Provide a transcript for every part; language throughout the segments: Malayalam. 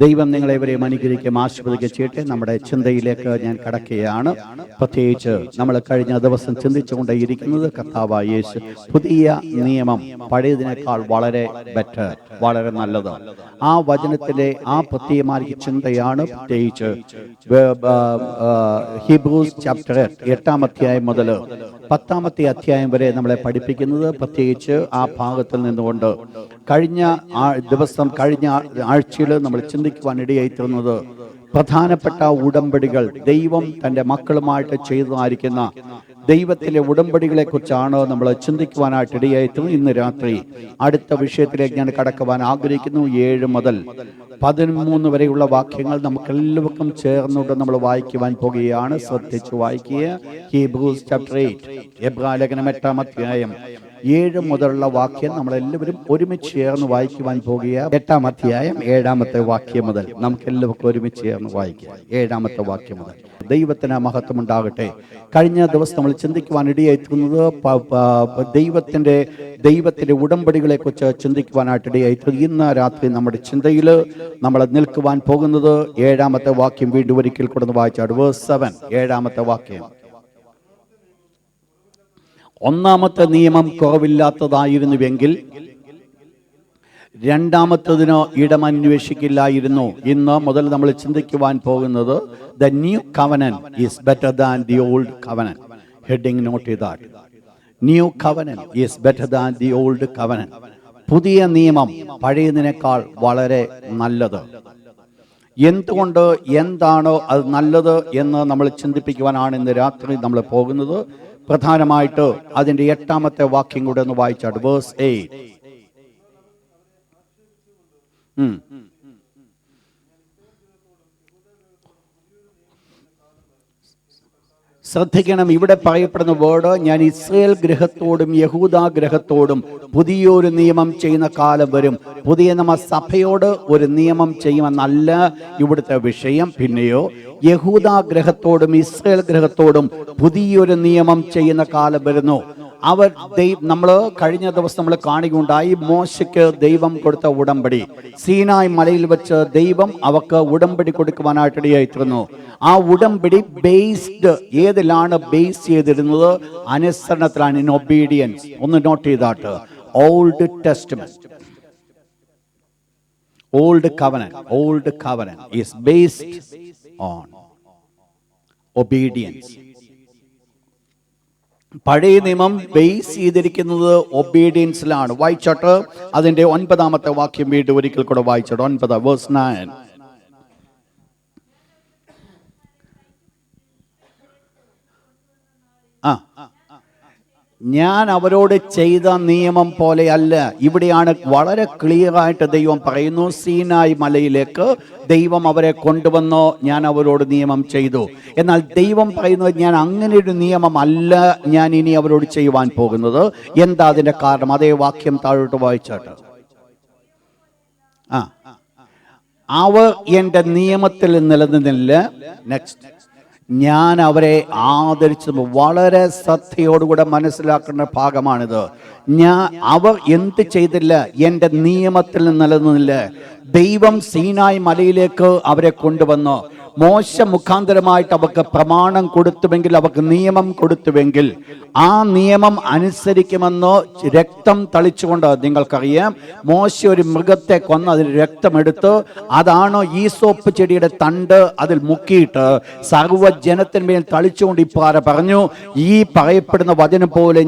ദൈവം നിങ്ങളെവരെയും അനുഗ്രഹിക്കുകയും ആശീർവദിക്കുകയും ചെയ്യട്ടെ. നമ്മുടെ ചിന്തയിലേക്ക് ഞാൻ കടക്കുകയാണ്. പ്രത്യേകിച്ച് നമ്മൾ കഴിഞ്ഞ ദിവസം ചിന്തിച്ചുകൊണ്ടേയിരിക്കുന്നത് കർത്താവായ യേശു പുതിയ നിയമം പഴയതിനേക്കാൾ വളരെ ബെറ്റർ, വളരെ നല്ലത്. ആ വചനത്തിലെ ആ പ്രത്യേകമായ ചിന്തയാണ് പ്രത്യേകിച്ച് ഹീബ്രൂസ് ചാപ്റ്റർ 8 അധ്യായം മുതൽ 10 അധ്യായം വരെ നമ്മളെ പഠിപ്പിക്കുന്നത്. പ്രത്യേകിച്ച് ആ ഭാഗത്തിൽ നിന്നുകൊണ്ട് കഴിഞ്ഞ ആഴ്ചയിൽ നമ്മൾ ചിന്തിക്കുവാൻ ഇടയായിത്തീർന്നത് പ്രധാനപ്പെട്ട ഉടമ്പടികൾ, ദൈവം തൻ്റെ മക്കളുമായിട്ട് ചെയ്തതായിരിക്കുന്ന ദൈവത്തിലെ ഉടമ്പടികളെ കുറിച്ചാണ് നമ്മൾ ചിന്തിക്കുവാനായിട്ട് ഇടയായിത്തീർന്നത്. ഇന്ന് രാത്രി അടുത്ത വിഷയത്തിലേക്ക് ഞാൻ കടക്കുവാൻ ആഗ്രഹിക്കുന്നു. 7 മുതൽ 13 വരെയുള്ള വാക്യങ്ങൾ നമുക്കെല്ലാവർക്കും ചേർന്നുകൊണ്ട് നമ്മൾ വായിക്കുവാൻ പോകുകയാണ്. ശ്രദ്ധിച്ച് വായിക്കുക. ഹീബ്രൂസ് ചാപ്റ്റർ 8, എബ്രായ ലേഖനം 8 അധ്യായം 7 മുതലുള്ള വാക്യം നമ്മളെല്ലാവരും ഒരുമിച്ച് ചേർന്ന് വായിക്കുവാൻ പോകുക. 8 അധ്യായം 7 വാക്യം മുതൽ നമുക്കെല്ലാവർക്കും ഒരുമിച്ച് ചേർന്ന് വായിക്കുക. 7 വാക്യം മുതൽ. ദൈവത്തിന് മഹത്വം ഉണ്ടാകട്ടെ. കഴിഞ്ഞ ദിവസം നമ്മൾ ചിന്തിക്കുവാൻ ഇടയായിത്തീർന്നത് ദൈവത്തിന്റെ ഉടമ്പടികളെ കുറിച്ച് ചിന്തിക്കുവാനായിട്ട് ഇടയായിത്തീർന്നു. ഇന്ന് രാത്രി നമ്മുടെ ചിന്തയിൽ നമ്മൾ നിൽക്കുവാൻ പോകുന്നത് 7 വാക്യം വീണ്ടും ഒരിക്കൽ കൊടുന്ന് വായിച്ചാണ്. വേഴ്സ് 7, 7 വാക്യം. ഒന്നാമത്തെ നിയമം കുറവില്ലാത്തതായിരുന്നുവെങ്കിൽ രണ്ടാമത്തതിനോ ഇടമന്വേഷിക്കില്ലായിരുന്നു. ഇന്ന് മുതൽ നമ്മൾ ചിന്തിക്കുവാൻ പോകുന്നത് the new covenant is better than the old covenant. Heading note ചെയ്താൽ new covenant is better than the old covenant. പുതിയ നിയമം പഴയതിനേക്കാൾ വളരെ നല്ലത്. എന്തുകൊണ്ട്, എന്താണ് അത് നല്ലത് എന്ന് നമ്മൾ ചിന്തിപ്പിക്കുവാനാണ് ഇന്ന് രാത്രി നമ്മൾ പോകുന്നത്. പ്രധാനമായിട്ട് അതിന്റെ 8 വാക്യം കൂടെ ഒന്ന് വായിച്ചാട്ട്. വേഴ്സ് 8. ശ്രദ്ധിക്കണം, ഇവിടെ പറയപ്പെടുന്ന വേർഡ്, ഞാൻ ഇസ്രായേൽ ഗൃഹത്തോടും യഹൂദ ഗൃഹത്തോടും പുതിയൊരു നിയമം ചെയ്യുന്ന കാലം വരും. പുതിയ സഭയോട് ഒരു നിയമം ചെയ്യുമെന്നല്ല ഇവിടുത്തെ വിഷയം. പിന്നെയോ യഹൂദ ഗൃഹത്തോടും ഇസ്രായേൽ ഗൃഹത്തോടും പുതിയൊരു നിയമം ചെയ്യുന്ന കാലം വരുന്നു. നമ്മൾ കഴിഞ്ഞ ദിവസം നമ്മൾ കാണുകയുണ്ടായി, മോശയ്ക്ക് ദൈവം കൊടുത്ത ഉടമ്പടി. സീനായ് മലയിൽ വെച്ച് ദൈവം അവർക്ക് ഉടമ്പടി കൊടുക്കുവാനായിട്ടിടയായിത്തീർന്നു. ആ ഉടമ്പടി ബേസ്ഡ് ഏതിലാണ് ബേസ് ചെയ്തിരുന്നത്? അനുസരണത്തിലാണ്, ഇൻ ഒബീഡിയൻസ്. ഒന്ന് നോട്ട് ചെയ്താട്ട്. Old testament, old covenant is based on obedience. പഴയ നിയമം ബേസ് ചെയ്തിരിക്കുന്നത് ഒബീഡിയൻസിലാണ്. വായിച്ചോട്ട് അതിന്റെ 9 വാക്യം വീണ്ടും ഒരിക്കൽ കൂടെ വായിച്ചോട്ട്. 9 വേഴ്സ് 9. ഞാൻ അവരോട് ചെയ്ത നിയമം പോലെയല്ല. ഇവിടെയാണ് വളരെ ക്ലിയർ ആയിട്ട് ദൈവം പറയുന്നു, സീനായ് മലയിലേക്ക് ദൈവം അവരെ കൊണ്ടുവന്നോ, ഞാൻ അവരോട് നിയമം ചെയ്തു. എന്നാൽ ദൈവം പറയുന്നത്, ഞാൻ അങ്ങനെ ഒരു നിയമമല്ല ഞാൻ ഇനി അവരോട് ചെയ്യുവാൻ പോകുന്നത്. എന്താ അതിന്റെ കാരണം? അതേ വാക്യം താഴോട്ട് വായിച്ചാട്ട്. അവർ എൻ്റെ നിയമത്തിൽ നിലനിന്നില്ല. നെക്സ്റ്റ്, ഞാൻ അവരെ ആദരിച്ചത്. വളരെ ശ്രദ്ധയോടുകൂടെ മനസ്സിലാക്കേണ്ട ഭാഗമാണിത്. അവർ എന്ത് ചെയ്തില്ല? എൻ്റെ നിയമത്തിൽ നിലനിന്നില്ല. ദൈവം സീനായ് മലയിലേക്ക് അവരെ കൊണ്ടുവന്നു. മോശ മുഖാന്തരമായിട്ട് അവർക്ക് പ്രമാണം കൊടുത്തുവെങ്കിൽ, അവർക്ക് നിയമം കൊടുത്തുവെങ്കിൽ, ആ നിയമം അനുസരിക്കുമെന്ന് രക്തം തളിച്ചുകൊണ്ട്, നിങ്ങൾക്കറിയാം, മോശ ഒരു മൃഗത്തെ കൊന്ന് അതിൽ രക്തമെടുത്ത് അതാണ് ഈസോപ്പ് ചെടിയുടെ തണ്ട് അതിൽ മുക്കിയിട്ട് സർവ്വജനത്തിന്മേൽ തളിച്ചുകൊണ്ട് ഇപ്പാര പറഞ്ഞു, ഈ പറയപ്പെടുന്ന വചനം പോലെ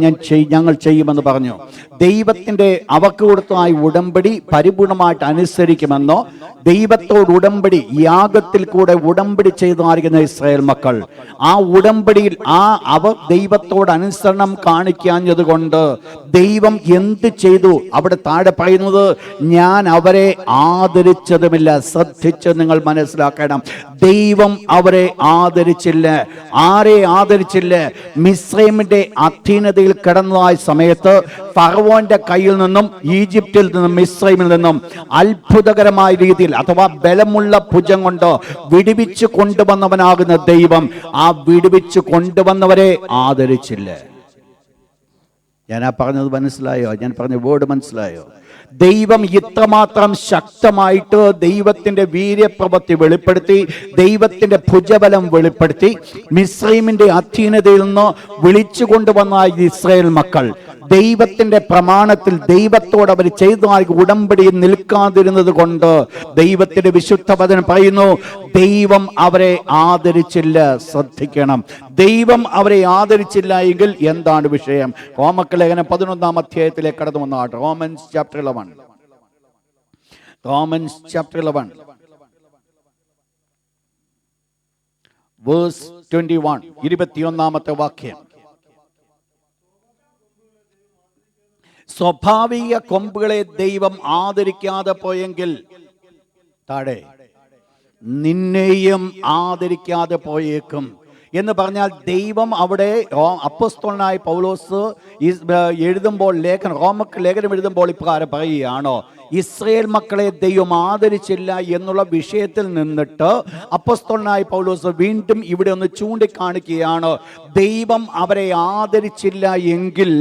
ഞങ്ങൾ ചെയ്യുമെന്ന് പറഞ്ഞു. ദൈവത്തിന്റെ അവർക്ക് കൊടുത്തതായി ഉടമ്പടി പരിപൂർണമായിട്ട് അനുസരിക്കുമെന്നോ, ദൈവത്തോട് ഉടമ്പടി യാഗത്തിൽ കൂടെ ഉടമ്പടി ചെയ്തായിരിക്കുന്ന ഇസ്രായേൽ മക്കൾ, ആ ഉടമ്പടിയിൽ അവർ ദൈവത്തോട് അനുസരണം കാണിക്കാഞ്ഞത് കൊണ്ട് ദൈവം എന്ത് ചെയ്തു? അവിടെ താഴെ പറയുന്നത്, ഞാൻ അവരെ ആദരിച്ചതുമില്ല. ശ്രദ്ധിച്ച് നിങ്ങൾ മനസ്സിലാക്കണം, ദൈവം അവരെ ആദരിച്ചില്ല. ആരെ ആദരിച്ചില്ല? മിസ്രൈമിന്റെ അധീനതയിൽ കിടന്നതായ സമയത്ത് ഫറവോന്റെ കയ്യിൽ നിന്നും, ഈജിപ്തിൽ നിന്നും, മിസ്രൈമിൽ നിന്നും അത്ഭുതകരമായ രീതിയിൽ, അഥവാ ബലമുള്ള ഭുജം കൊണ്ട് വിടുവിച്ചു കൊണ്ടുവന്നവനാകുന്ന ദൈവം ആ വിടുവിച്ചു കൊണ്ടുവന്നവരെ ആദരിച്ചില്ല. ഞാൻ പറഞ്ഞത് മനസ്സിലായോ? ഞാൻ പറഞ്ഞ വേർഡ് മനസ്സിലായോ? ദൈവം ഇത്രമാത്രം ശക്തമായിട്ട് ദൈവത്തിന്റെ വീര്യപ്രവൃത്തി വെളിപ്പെടുത്തി, ദൈവത്തിന്റെ ഭുജബലം വെളിപ്പെടുത്തി. മിസ്രൈമിന്റെ അധീനതയിൽ നിന്ന് വിളിച്ചു കൊണ്ടുവന്ന ഇസ്രായേൽ മക്കൾ ദൈവത്തിന്റെ പ്രമാണത്തിൽ ദൈവത്തോട് അവർ ചെയ്ത ഉടമ്പടിയിൽ നിൽക്കാതിരുന്നത് കൊണ്ട് ദൈവത്തിന്റെ വിശുദ്ധ വചനം പറയുന്നു, ദൈവം അവരെ ആദരിച്ചില്ല. ശ്രദ്ധിക്കണം, ദൈവം അവരെ ആദരിച്ചില്ല എങ്കിൽ എന്താണ് വിഷയം? റോമലേഖനം 11 അധ്യായത്തിലേക്ക് കടന്നു വന്നാണ്. റോമൻസ് ചാപ്റ്റർ 11 വേഴ്സ് 21, 21 വാക്യം. സ്വാഭാവിക കൊമ്പുകളെ ദൈവം ആദരിക്കാതെ പോയെങ്കിൽ താഴെ നിന്നെയും ആദരിക്കാതെ പോയേക്കും എന്ന് പറഞ്ഞാൽ, ദൈവം അവിടെ അപ്പോസ്തലനായ പൗലോസ് എഴുതുമ്പോൾ റോമർക്ക് ലേഖനം എഴുതുമ്പോൾ ഇപ്രകാരം പറയുകയാണോ, ഇസ്രായേൽ മക്കളെ ദൈവം ആദരിച്ചില്ല എന്നുള്ള വിഷയത്തിൽ നിന്നിട്ട് അപ്പോസ്തലനായ പൗലോസ് വീണ്ടും ഇവിടെ ഒന്ന് ചൂണ്ടിക്കാണിക്കുകയാണ്, ദൈവം അവരെ ആദരിച്ചില്ല എങ്കിൽ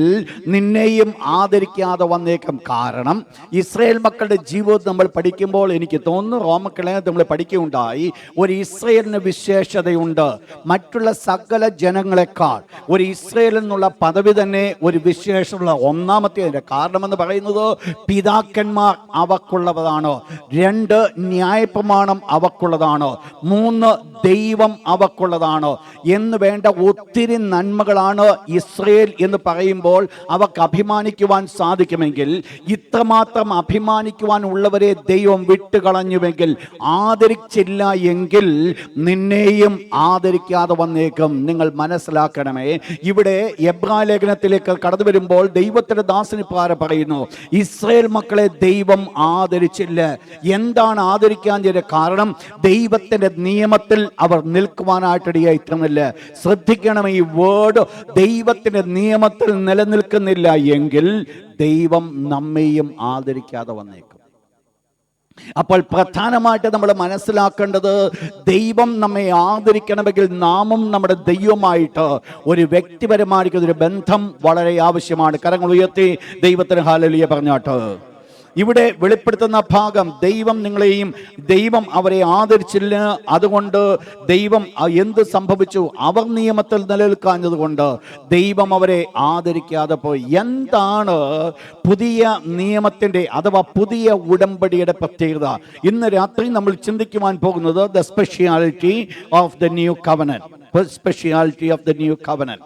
നിന്നെയും ആദരിക്കാതെ വന്നേക്കും. കാരണം ഇസ്രായേൽ മക്കളുടെ ജീവിതം നമ്മൾ പഠിക്കുമ്പോൾ എനിക്ക് തോന്നുന്നു, റോമക്കളെ നമ്മൾ പഠിക്കുകയുണ്ടായി, ഒരു ഇസ്രായേലിന് വിശേഷതയുണ്ട്. മറ്റുള്ള സകല ജനങ്ങളെക്കാൾ ഒരു ഇസ്രായേൽ എന്നുള്ള പദവി തന്നെ ഒരു വിശേഷമുള്ള ഒന്നാമത്തെ കാരണമെന്ന് പറയുന്നത് പിതാക്കന്മാർ അവക്കുള്ളതാണ്, 2 ന്യായപ്രമാണം അവക്കുള്ളതാണ്, 3 ദൈവം അവക്കുള്ളതാണ് എന്ന് വേണ്ട ഒത്തിരി നന്മകളാണ് ഇസ്രായേൽ എന്ന് പറയുമ്പോൾ അവർക്ക് അഭിമാനിക്കുവാൻ സാധിക്കുമെങ്കിൽ, ഇത്രമാത്രം അഭിമാനിക്കുവാൻ ഉള്ളവരെ ദൈവം വിട്ടുകളഞ്ഞുവെങ്കിൽ, ആദരിച്ചില്ല എങ്കിൽ നിന്നെയും ആദരിക്കാതെ വന്നേക്കും. നിങ്ങൾ മനസ്സിലാക്കണമേ, ഇവിടെ എബ്രായ ലേഖനത്തിലേക്ക് കടന്നു വരുമ്പോൾ ദൈവത്തിന്റെ ദാസൻ ഇപ്രകാരം പറയുന്നു, ഇസ്രായേൽ മക്കളെ ദൈവം ആദരിച്ചില്ല. എന്താണ് ആദരിക്കാൻ കാരണം? ദൈവത്തിന്റെ നിയമത്തിൽ അവർ നിൽക്കുവാനായിട്ടിടയായി തീർന്നില്ല. ശ്രദ്ധിക്കണം, ഈ വേർഡ് ദൈവത്തിന്റെ നിയമത്തിൽ നിലനിൽക്കുന്നില്ല എങ്കിൽ ദൈവം നമ്മെയും ആദരിക്കാതെ വന്നേക്കും. അപ്പോൾ പ്രധാനമായിട്ട് നമ്മൾ മനസ്സിലാക്കേണ്ടത്, ദൈവം നമ്മെ ആദരിക്കണമെങ്കിൽ നാമും നമ്മുടെ ദൈവമായിട്ട് ഒരു വ്യക്തിപരമായിരിക്കുന്ന ഒരു ബന്ധം വളരെ ആവശ്യമാണ്. കരങ്ങൾ ഉയർത്തി ദൈവത്തിന് ഹല്ലേലൂയ പറഞ്ഞാട്ട്. ഇവിടെ വെളിപ്പെടുത്തുന്ന ഭാഗം, ദൈവം അവരെ ആദരിച്ചില്ല, അതുകൊണ്ട് ദൈവം എന്ത് സംഭവിച്ചു? അവർ നിയമത്തിൽ നിലനിൽക്കാഞ്ഞത് കൊണ്ട് ദൈവം അവരെ ആദരിക്കാതെ പോയി. എന്താണ് പുതിയ നിയമത്തിന്റെ അഥവാ പുതിയ ഉടമ്പടിയുടെ പ്രത്യേകത? ഇന്ന് രാത്രി നമ്മൾ ചിന്തിക്കുവാൻ പോകുന്നത് the speciality of the new covenant. Speciality of the new covenant.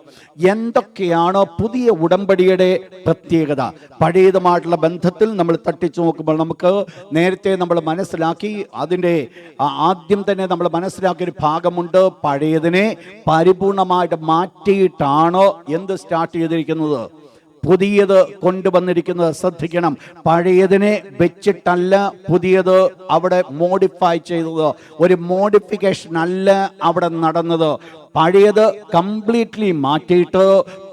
എന്തൊക്കെയാണ് പുതിയ ഉടമ്പടിയുടെ പ്രത്യേകത? പഴയതുമായിട്ടുള്ള ബന്ധത്തിൽ നമ്മൾ തട്ടിച്ചു നോക്കുമ്പോൾ നമുക്ക് നേരത്തെ നമ്മൾ മനസ്സിലാക്കി, അതിൻ്റെ ആദ്യം തന്നെ നമ്മൾ മനസ്സിലാക്കിയ ഒരു ഭാഗമുണ്ട്. പഴയതിനെ പരിപൂർണമായിട്ട് മാറ്റിയിട്ടാണ് എന്ത് സ്റ്റാർട്ട് ചെയ്തിരിക്കുന്നത്? പുതിയത് കൊണ്ടുവന്നിരിക്കുന്നത്. ശ്രദ്ധിക്കണം, പഴയതിനെ വെച്ചിട്ടല്ല പുതിയത് അവിടെ മോഡിഫൈ ചെയ്തത്. ഒരു മോഡിഫിക്കേഷൻ അല്ല അവിടെ നടന്നത്. പഴയത് കംപ്ലീറ്റ്ലി മാറ്റിയിട്ട്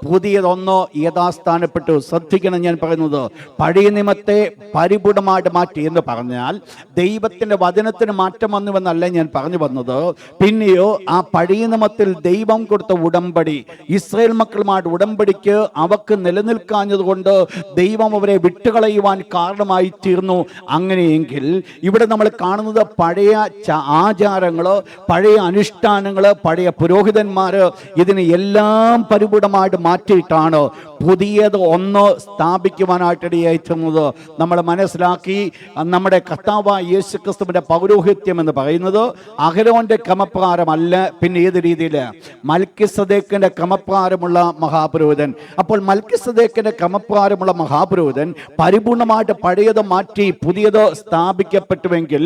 പുതിയതൊന്നോ യഥാസ്ഥാനപ്പെട്ടു. ശ്രദ്ധിക്കണം, ഞാൻ പറയുന്നത് പഴയ നിയമത്തെ പരിപൂർണമായിട്ട് മാറ്റി എന്ന് പറഞ്ഞാൽ ദൈവത്തിന്റെ വചനത്തിന് മാറ്റം വന്നുവെന്നല്ല ഞാൻ പറഞ്ഞു വന്നത്. പിന്നെയോ ആ പഴയ നിയമത്തിൽ ദൈവം കൊടുത്ത ഉടമ്പടി, ഇസ്രായേൽ മക്കളുമായിട്ട് ഉടമ്പടിക്ക് അവർക്ക് നിലനിൽക്കാഞ്ഞത് കൊണ്ട് ദൈവം അവരെ വിട്ടുകളയുവാൻ കാരണമായി തീർന്നു. അങ്ങനെയെങ്കിൽ ഇവിടെ നമ്മൾ കാണുന്നത് പഴയ ആചാരങ്ങള്, പഴയ അനുഷ്ഠാനങ്ങള്, പഴയ പുരോഹിതന്മാര്, ഇതിനെ എല്ലാം പരിപൂർണമായിട്ട് മാറ്റിയിട്ടാണ് പുതിയത് ഒന്ന് സ്ഥാപിക്കുവാനായിട്ടിടയായി തീർന്നത്. നമ്മൾ മനസ്സിലാക്കി, നമ്മുടെ കർത്താവായ യേശുക്രിസ്തുവിന്റെ പൗരോഹിത്യം എന്ന് പറയുന്നത് അഹരോന്റെ ക്രമപ്രകാരമല്ല, പിന്നെ ഏത് രീതിയിൽ? മൽക്കിസദേക്കിന്റെ ക്രമപ്രകാരമുള്ള മഹാപുരോഹിതൻ. അപ്പോൾ മൽക്കിസദേക്കിന്റെ ക്രമപ്രകാരമുള്ള മഹാപുരോഹിതൻ പരിപൂർണമായിട്ട് പഴയത് മാറ്റി പുതിയത് സ്ഥാപിക്കപ്പെട്ടുവെങ്കിൽ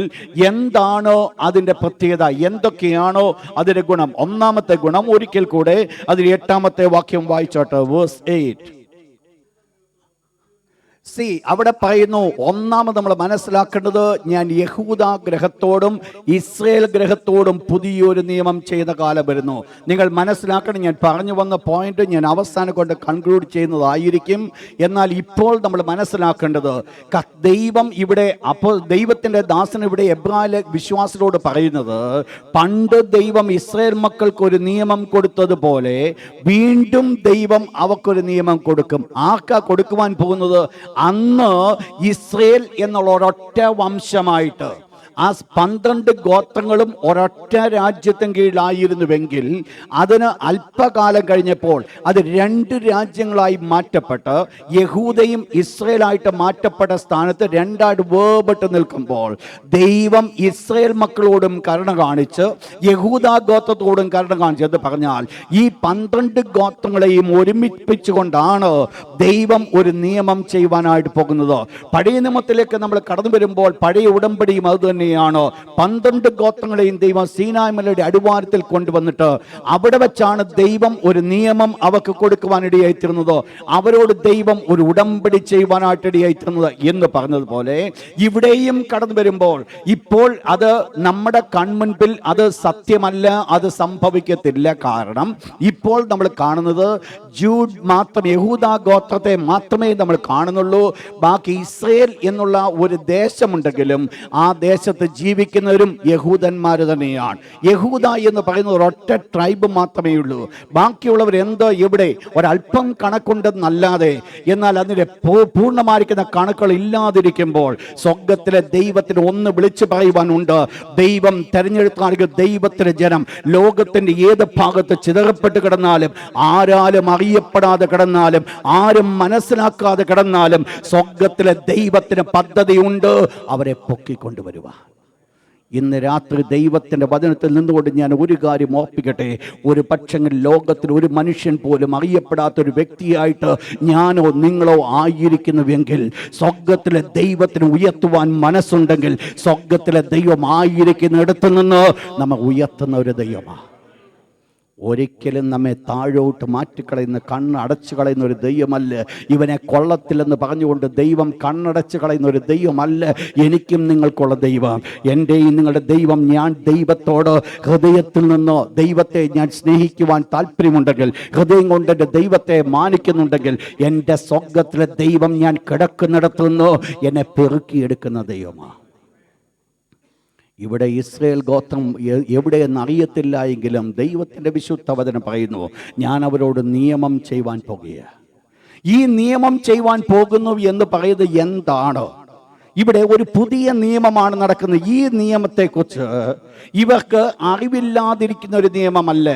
എന്താണ് അതിന്റെ പ്രത്യേകത? എന്തൊക്കെയാണോ അതിന്റെ ഗുണം? ഒന്നാമത്തെ ഗുണം ഒരിക്കൽ കൂടെ അതിൽ 8-ാമത്തെ വാക്യം വായിച്ചോട്ടെ, വേഴ്സ് 8. അവിടെ പറയുന്നു, ഒന്നാമത് നമ്മൾ മനസ്സിലാക്കേണ്ടത്, ഞാൻ യഹൂദ ഗ്രഹത്തോടും ഇസ്രായേൽ ഗ്രഹത്തോടും പുതിയൊരു നിയമം ചെയ്ത കാലം വരുന്നു. നിങ്ങൾ മനസ്സിലാക്കണം, ഞാൻ പറഞ്ഞു വന്ന പോയിന്റ് ഞാൻ അവസാനം കൊണ്ട് കൺക്ലൂഡ് ചെയ്യുന്നതായിരിക്കും. എന്നാൽ ഇപ്പോൾ നമ്മൾ മനസ്സിലാക്കേണ്ടത്, ദൈവം ഇവിടെ, അപ്പോൾ ദൈവത്തിന്റെ ദാസൻ ഇവിടെ എബ്രായ വിശ്വാസികളോട് പറയുന്നത്, പണ്ട് ദൈവം ഇസ്രായേൽ മക്കൾക്ക് ഒരു നിയമം കൊടുത്തതുപോലെ വീണ്ടും ദൈവം അവർക്കൊരു നിയമം കൊടുക്കും. ആർക്കാ കൊടുക്കുവാൻ പോകുന്നത്? അന്ന് ഇസ്രയേൽ എന്നുള്ള ഒരൊറ്റ വംശമായിട്ട് ആ 12 ഗോത്രങ്ങളും ഒരൊറ്റ രാജ്യത്തിന് കീഴിലായിരുന്നുവെങ്കിൽ അതിന് അല്പകാലം കഴിഞ്ഞപ്പോൾ അത് 2 രാജ്യങ്ങളായി മാറ്റപ്പെട്ട് യഹൂദയും ഇസ്രയേലായിട്ട് മാറ്റപ്പെട്ട സ്ഥാനത്ത് രണ്ടായിട്ട് വേർപെട്ട് നിൽക്കുമ്പോൾ ദൈവം ഇസ്രയേൽ മക്കളോടും കരുണ കാണിച്ച് യഹൂദ ഗോത്രത്തോടും കരുണ കാണിച്ചത് പറഞ്ഞാൽ ഈ 12 ഗോത്രങ്ങളെയും ഒരുമിപ്പിച്ചുകൊണ്ടാണ് ദൈവം ഒരു നിയമം ചെയ്യുവാനായിട്ട് പോകുന്നത്. പഴയ നിയമത്തിലേക്ക് നമ്മൾ കടന്നു വരുമ്പോൾ പഴയ ഉടമ്പടിയും അത് തന്നെയാണ്. 12 ഗോത്രങ്ങളെയും ദൈവം സീനായ് മലയുടെ അടിവാരത്തിൽ കൊണ്ടുവന്നിട്ട് അവിടെ വെച്ചാണ് ദൈവം ഒരു നിയമം അവർക്ക് കൊടുക്കുവാനിടയായിത്തീർന്നത്. അവരോട് ദൈവം ഒരു ഉടമ്പടി ചെയ്യുവാനായിട്ടിടയായിത്തീർന്നത് എന്ന് പറഞ്ഞതുപോലെ ഇവിടെയും കടന്നു വരുമ്പോൾ ഇപ്പോൾ അത് നമ്മുടെ കൺമുൻപിൽ അത് സത്യമല്ല, അത് സംഭവിക്കത്തില്ല. കാരണം ഇപ്പോൾ നമ്മൾ കാണുന്നത് ജൂഡ് മാത്രം, യഹൂദ ഗോത്രത്തെ മാത്രമേ നമ്മൾ കാണുന്നുള്ളൂ. ബാക്കി ഇസ്രയേൽ എന്നുള്ള ഒരു ദേശമുണ്ടെങ്കിലും ആ ദേശത്ത് ജീവിക്കുന്നവരും യഹൂദന്മാർ തന്നെയാണ്. യഹൂദ എന്ന് പറയുന്ന ഒരൊറ്റ ട്രൈബ് മാത്രമേ ഉള്ളൂ. ബാക്കിയുള്ളവർ എന്തോ എവിടെ ഒരല്പം കണക്കുണ്ടെന്നല്ലാതെ, എന്നാൽ അതിന്റെ പൂർണ്ണമായിരിക്കുന്ന കണക്കുകൾ ഇല്ലാതിരിക്കുമ്പോൾ സ്വർഗത്തിലെ ദൈവത്തിന് ഒന്ന് വിളിച്ചു പറയുവാനുണ്ട്. ദൈവം തെരഞ്ഞെടുത്ത ദൈവത്തിന്റെ ജനം ലോകത്തിന്റെ ഏത് ഭാഗത്ത് ചിതറപ്പെട്ട് കിടന്നാലും, ആരാലും അറിയപ്പെടാതെ കിടന്നാലും, ആരും മനസ്സിലാക്കാതെ കിടന്നാലും സ്വർഗത്തിലെ ദൈവത്തിന് പദ്ധതിയുണ്ട് അവരെ പൊക്കിക്കൊണ്ടുവരുവാൻ. ഇന്ന് രാത്രി ദൈവത്തിൻ്റെ വചനത്തിൽ നിന്നുകൊണ്ട് ഞാൻ ഒരു കാര്യം ഓർപ്പിക്കട്ടെ. ഒരു പക്ഷെങ്കിൽ ലോകത്തിൽ ഒരു മനുഷ്യൻ പോലും അറിയപ്പെടാത്ത ഒരു വ്യക്തിയായിട്ട് ഞാനോ നിങ്ങളോ ആയിരിക്കുന്നുവെങ്കിൽ സ്വർഗത്തിലെ ദൈവത്തിന് ഉയർത്തുവാൻ മനസ്സുണ്ടെങ്കിൽ സ്വർഗത്തിലെ ദൈവം ആയിരിക്കുന്നിടത്തു നിന്ന് നമ്മൾ ഉയർത്തുന്ന ഒരു ദൈവമാണ്. ഒരിക്കലും നമ്മെ താഴോട്ട് മാറ്റിക്കളയുന്ന, കണ്ണടച്ചു കളയുന്ന ഒരു ദൈവമല്ല. ഇവനെ കൊള്ളത്തില്ലെന്ന് പറഞ്ഞുകൊണ്ട് ദൈവം കണ്ണടച്ചു കളയുന്ന ഒരു ദൈവമല്ല എനിക്കും നിങ്ങൾക്കുള്ള ദൈവം. എൻ്റെയും നിങ്ങളുടെ ദൈവം, ഞാൻ ദൈവത്തോട് ഹൃദയത്തിൽ നിന്ന് ദൈവത്തെ ഞാൻ സ്നേഹിക്കുവാൻ താല്പര്യമുണ്ടെങ്കിൽ, ഹൃദയം കൊണ്ട് എൻ്റെ ദൈവത്തെ മാനിക്കുന്നുണ്ടെങ്കിൽ, എൻ്റെ സ്വർഗത്തിലെ ദൈവം ഞാൻ കിടക്കുന്നിടത്തു നിന്ന് എന്നെ പെറുക്കിയെടുക്കുന്ന ദൈവമാണ്. ഇവിടെ ഇസ്രയേൽ ഗോത്രം എവിടെയെന്ന് അറിയത്തില്ല എങ്കിലും ദൈവത്തിൻ്റെ വിശുദ്ധ വചനം പറയുന്നു, ഞാൻ അവരോട് നിയമം ചെയ്യുവാൻ പോകുകയാണ്. ഈ നിയമം ചെയ്യുവാൻ പോകുന്നു എന്ന് പറയുന്നത് എന്താണ്? ഇവിടെ ഒരു പുതിയ നിയമമാണ് നടക്കുന്നത്. ഈ നിയമത്തെക്കുറിച്ച് ഇവർക്ക് അറിവില്ലാതിരിക്കുന്ന ഒരു നിയമമല്ല.